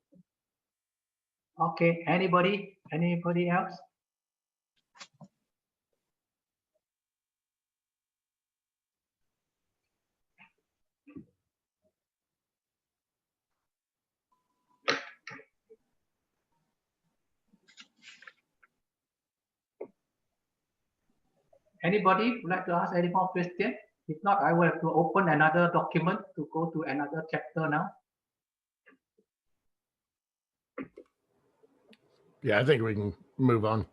Okay, anybody else? Anybody would like to ask any more question? If not, I will have to open another document to go to another chapter now. Yeah, I think we can move on.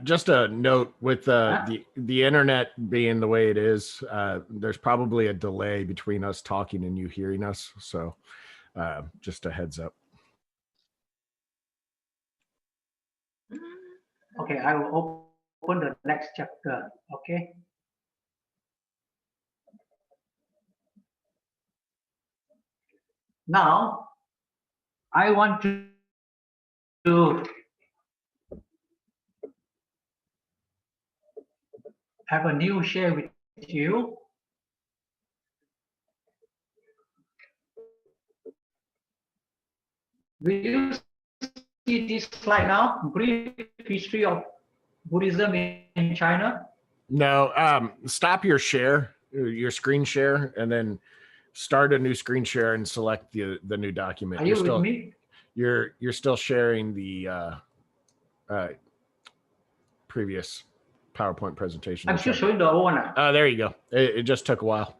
Just a note with the internet being the way it is, there's probably a delay between us talking and you hearing us. So just a heads up. Okay, I will open the next chapter. Okay. Now, I want to have a new share with you. Will you see this slide now? Brief history of Buddhism in China. No, stop your share, your screen share, and then start a new screen share and select the new document. Are you with me? You're still sharing the previous PowerPoint presentation. I'm still showing the old one. Oh, there you go. It just took a while.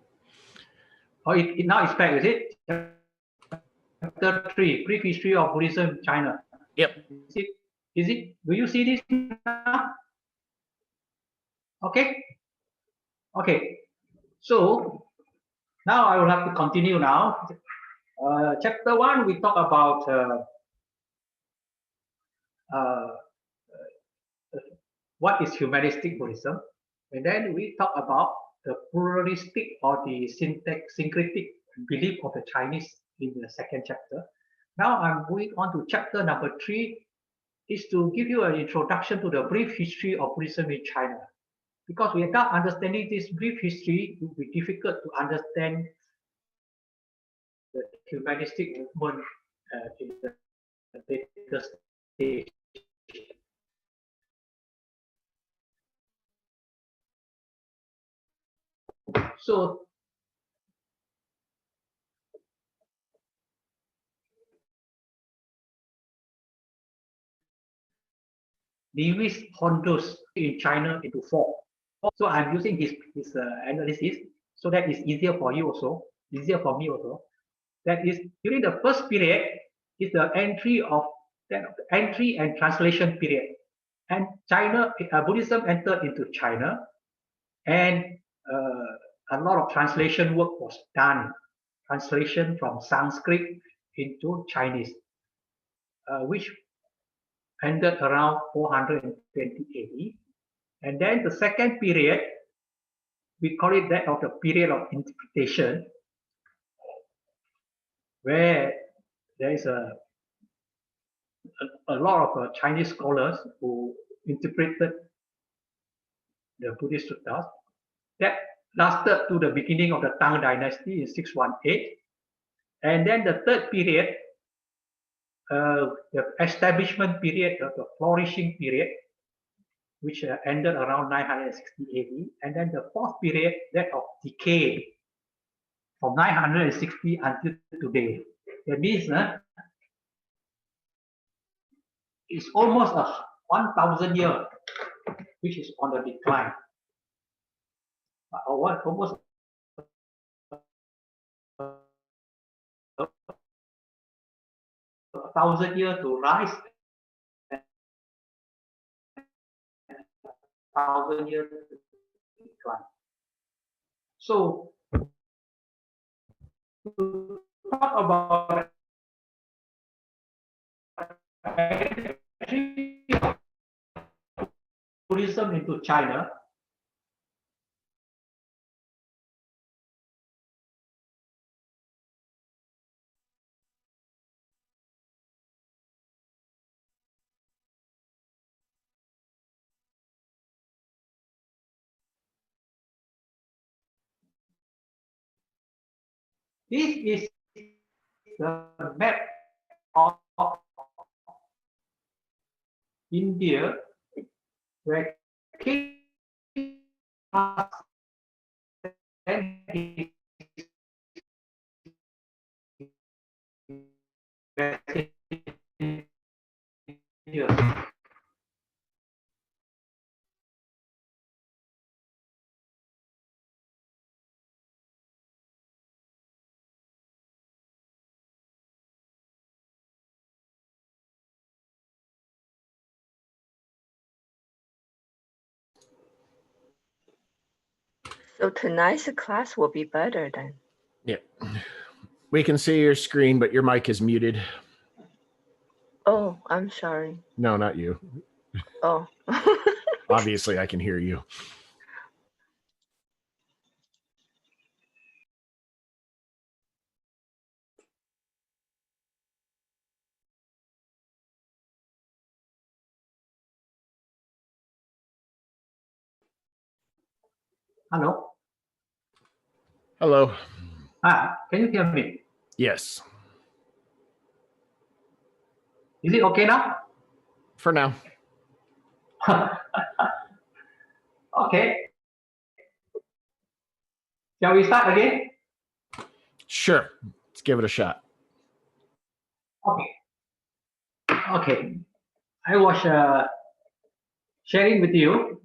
Oh, now it's back, is it? Chapter 3, Brief History of Buddhism in China. Yep. Is it? Do you see this now? Okay. Okay. So now I will have to continue now. Chapter 1, we talk about what is humanistic Buddhism, and then we talk about the pluralistic or the syncretic belief of the Chinese in the second chapter. Now I'm going on to chapter number 3, is to give you an introduction to the brief history of Buddhism in China. Because without understanding this brief history, it will be difficult to understand the humanistic movement in the later stage. So Lewis Hondos in China into 4. So I'm using his analysis, so that is easier for you also, easier for me also. That is, during the first period is the entry and translation period. And Buddhism entered into China, and a lot of translation work was done. Translation from Sanskrit into Chinese, which ended around 420 AD. And then the second period, we call it that of the period of interpretation, where there is a lot of Chinese scholars who interpreted the Buddhist suttas. That lasted to the beginning of the Tang Dynasty in 618. And then the third period, the establishment period, the flourishing period, which ended around 960 AD. And then the fourth period, that of decay, from 960 until today. That means it's almost a 1,000 year, which is on the decline. Almost 1,000 years to rise, 1,000 years to decline. So to talk about Buddhism into China, this is the map of India, where King and his So tonight's class will be better then. Yeah. We can see your screen, but your mic is muted. Oh, I'm sorry. No, not you. Oh. Obviously, I can hear you. Hello. Hello. Can you hear me? Yes. Is it okay now? For now. Okay. Shall we start again? Sure. Let's give it a shot. Okay. Okay. I was sharing with you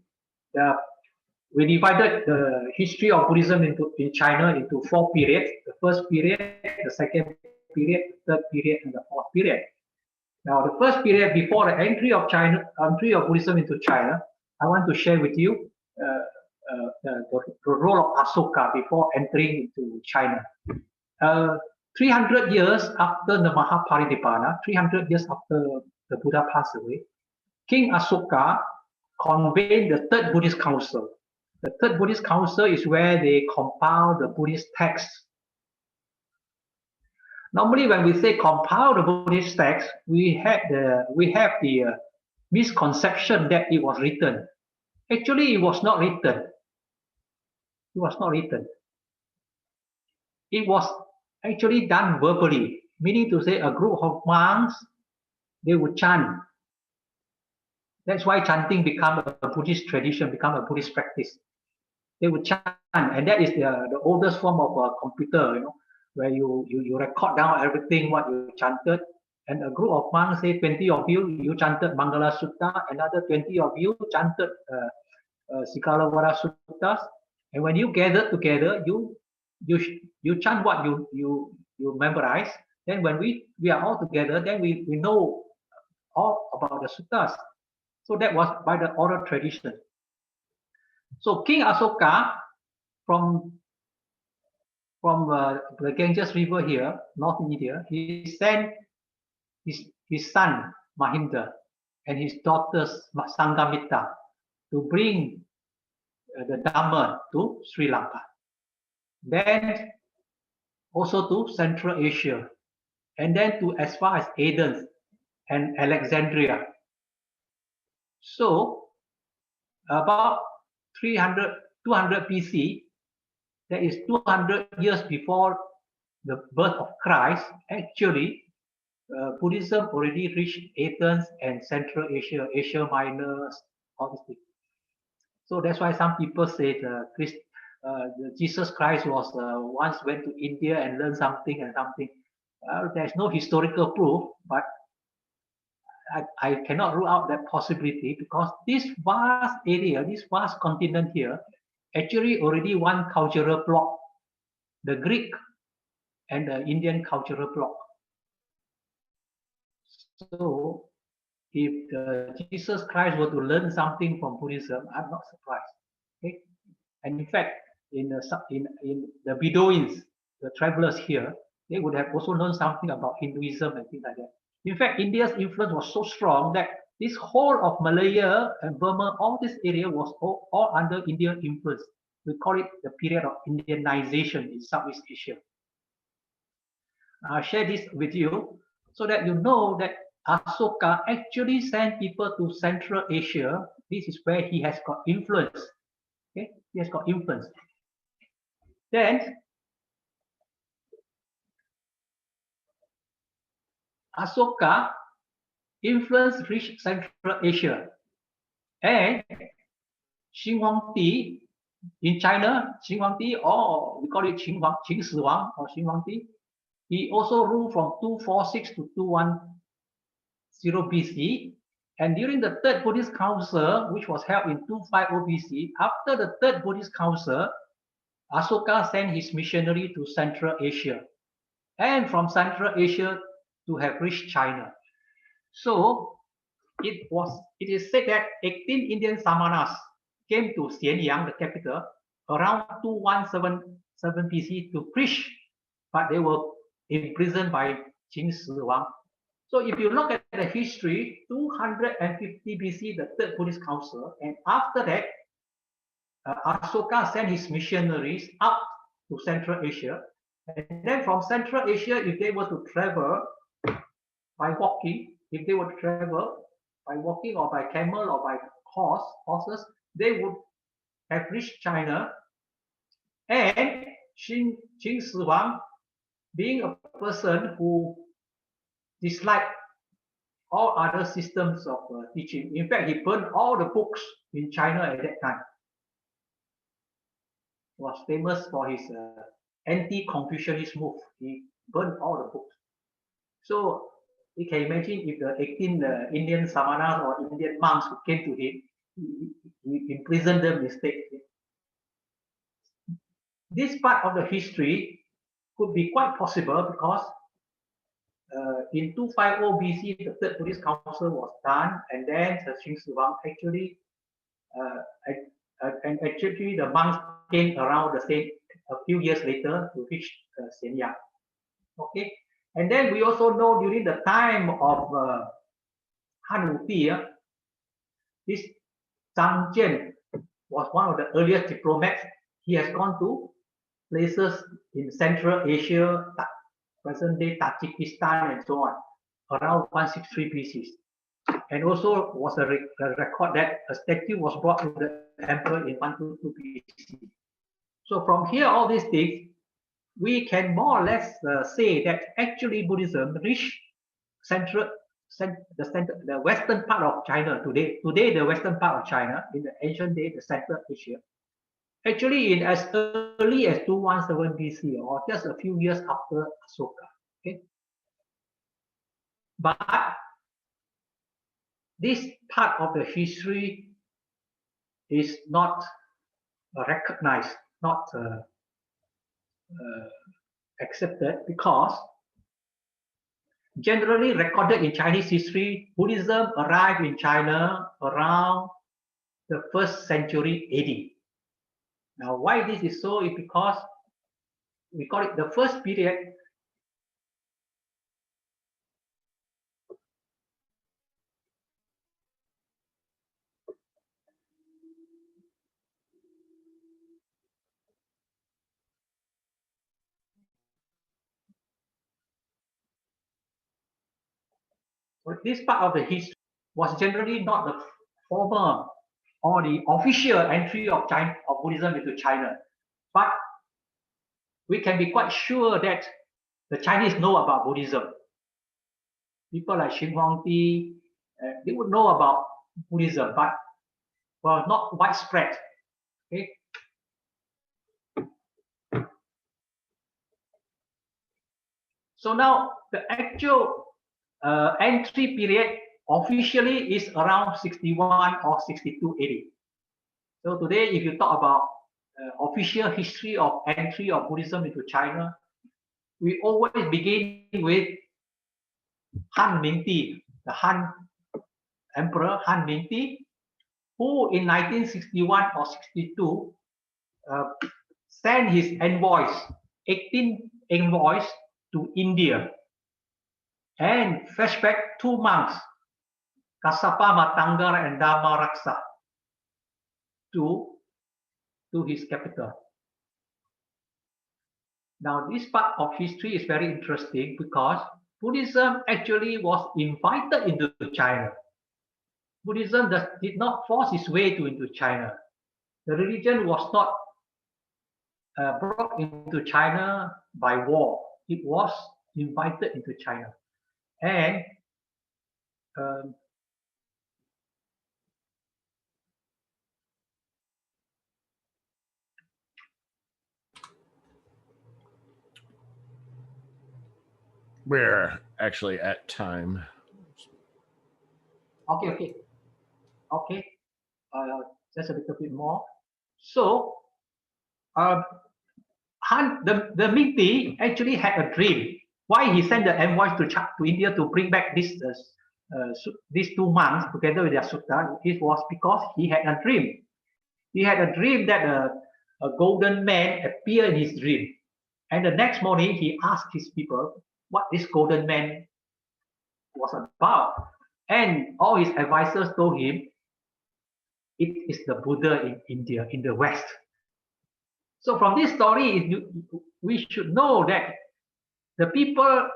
we divided the history of Buddhism in China into 4 periods. The first period, the second period, the third period, and the fourth period. Now, the first period before the entry of Buddhism into China, I want to share with you the role of Asoka before entering into China. 300 years after the Mahaparinibbana, 300 years after the Buddha passed away, King Asoka convened the Third Buddhist Council. The Third Buddhist Council is where they compile the Buddhist texts. Normally, when we say compile the Buddhist text, we have the misconception that it was written. Actually, it was not written. It was not written. It was actually done verbally, meaning to say a group of monks, they would chant. That's why chanting become a Buddhist tradition, become a Buddhist practice. They would chant, and that is the oldest form of a computer, where you record down everything what you chanted, and a group of monks, say 20 of you chanted Mangala Sutta, another 20 of you chanted Sikalavara Suttas, and when you gather together, you chant what you memorize. Then when we are all together, then we know all about the suttas. So that was by the oral tradition. So King Asoka from the Ganges River here, North India, he sent his son Mahinda and his daughters Sanghamitra to bring the Dhamma to Sri Lanka. Then also to Central Asia, and then to as far as Athens and Alexandria. So about 200 BC, that is 200 years before the birth of Christ, actually Buddhism already reached Athens and Central Asia, Asia Minor, all these things. So that's why some people say Jesus Christ was once went to India and learned something and something. There's no historical proof, but I cannot rule out that possibility, because this vast area, this vast continent here, actually already one cultural block, the Greek and the Indian cultural block. So if Jesus Christ were to learn something from Buddhism, I'm not surprised. Okay, and in fact, in the Bedouins, the travelers here, they would have also learned something about Hinduism and things like that. In fact, India's influence was so strong that this whole of Malaya and Burma, all this area was all under Indian influence. We call it the period of Indianization in Southeast Asia. I'll share this with you so that you know that Asoka actually sent people to Central Asia. This is where he has got influence. Okay, he has got influence. Then Asoka influence reached Central Asia. And Qin Huangdi in China, Qin Huangdi, or we call it Qin Shi Huang or Qin Huangdi, he also ruled from 246 to 210 BC. And during the Third Buddhist Council, which was held in 250 BC, after the Third Buddhist Council, Asoka sent his missionary to Central Asia, and from Central Asia to have reached China. So it is said that 18 Indian samanas came to Xianyang, the capital, around 2177 BC to preach, but they were imprisoned by Qin Shi Huang. So if you look at the history, 250 BC, the Third Buddhist Council, and after that, Asoka sent his missionaries up to Central Asia. And then from Central Asia, if they were to travel by walking, or by camel or by horses, they would have reached China. And Qin Shi Huang, being a person who disliked all other systems of teaching, in fact, he burned all the books in China at that time. He was famous for his anti-Confucianist move. He burned all the books. So you can imagine if the 18 Indian samanas or Indian monks who came to him, he imprisoned them instead. This part of the history could be quite possible because in 250 BC, the Third Buddhist Council was done, and then the Qin Shi Huang actually, the monks came around the same a few years later to reach Xianyang. Okay, and then we also know during the time of Han Wuti, this Zhang Jian was one of the earliest diplomats. He has gone to places in Central Asia, present-day Tajikistan, and so on, around 163 BC. And also was a record that a statue was brought to the emperor in 122 BC. So from here, all these things, we can more or less say that actually Buddhism reached the western part of China today. Today, the western part of China, in the ancient days, the Central Asia, actually in as early as 217 BC, or just a few years after Asoka. Okay, but this part of the history is not recognized, not accepted, because generally recorded in Chinese history, Buddhism arrived in China around the 1st century AD. Now, why this is so is because we call it the first period. This part of the history was generally not the formal or the official entry of Buddhism into China, but we can be quite sure that the Chinese know about Buddhism. People like Qin Huangdi, they would know about Buddhism, but well, not widespread. Okay. So now the actual entry period officially is around 61 or 62 AD. So today, if you talk about official history of entry of Buddhism into China, we always begin with Han Mingdi, the Han Emperor Han Mingdi, who in 1961 or 62 sent his envoys, 18 envoys to India, and fetched back 2 monks, Kassapa Matanggar and Dhammaraksa, to his capital. Now, this part of history is very interesting because Buddhism actually was invited into China. Buddhism did not force its way into China. The religion was not brought into China by war. It was invited into China. And um, We're actually at time. okay. Just a little bit more. So, the Minty actually had a dream. Why he sent the envoy to India to bring back these 2 monks together with their sutta? It was because he had a dream. He had a dream that a golden man appeared in his dream. And the next morning, he asked his people what this golden man was about. And all his advisors told him, it is the Buddha in India, in the West. So from this story, we should know that the people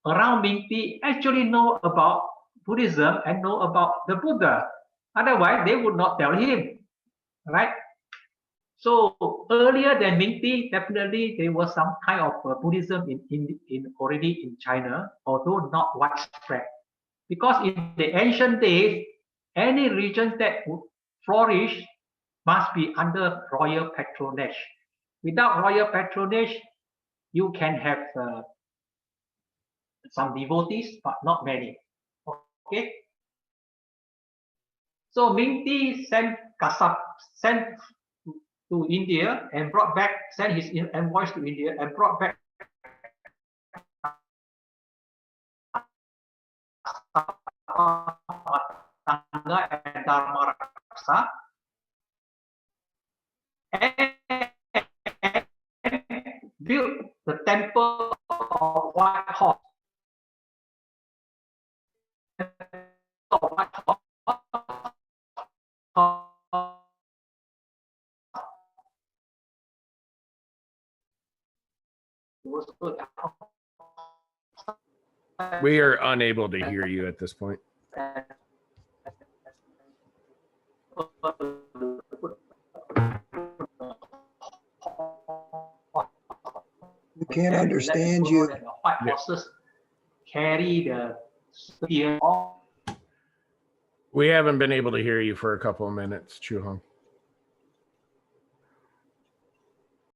around Minty actually know about Buddhism and know about the Buddha. Otherwise, they would not tell him, right? So earlier than Minty, definitely there was some kind of Buddhism already in China, although not widespread. Because in the ancient days, any regions that would flourish must be under royal patronage. Without royal patronage, you can have some devotees, but not many. Okay. So Minty sent to India and sent his envoys to India and brought back and Dharma Raksa, and built the temple of White Horse. We are unable to hear you at this point. We can't understand you. White horses carry the spear. We haven't been able to hear you for a couple of minutes, Chu Hong.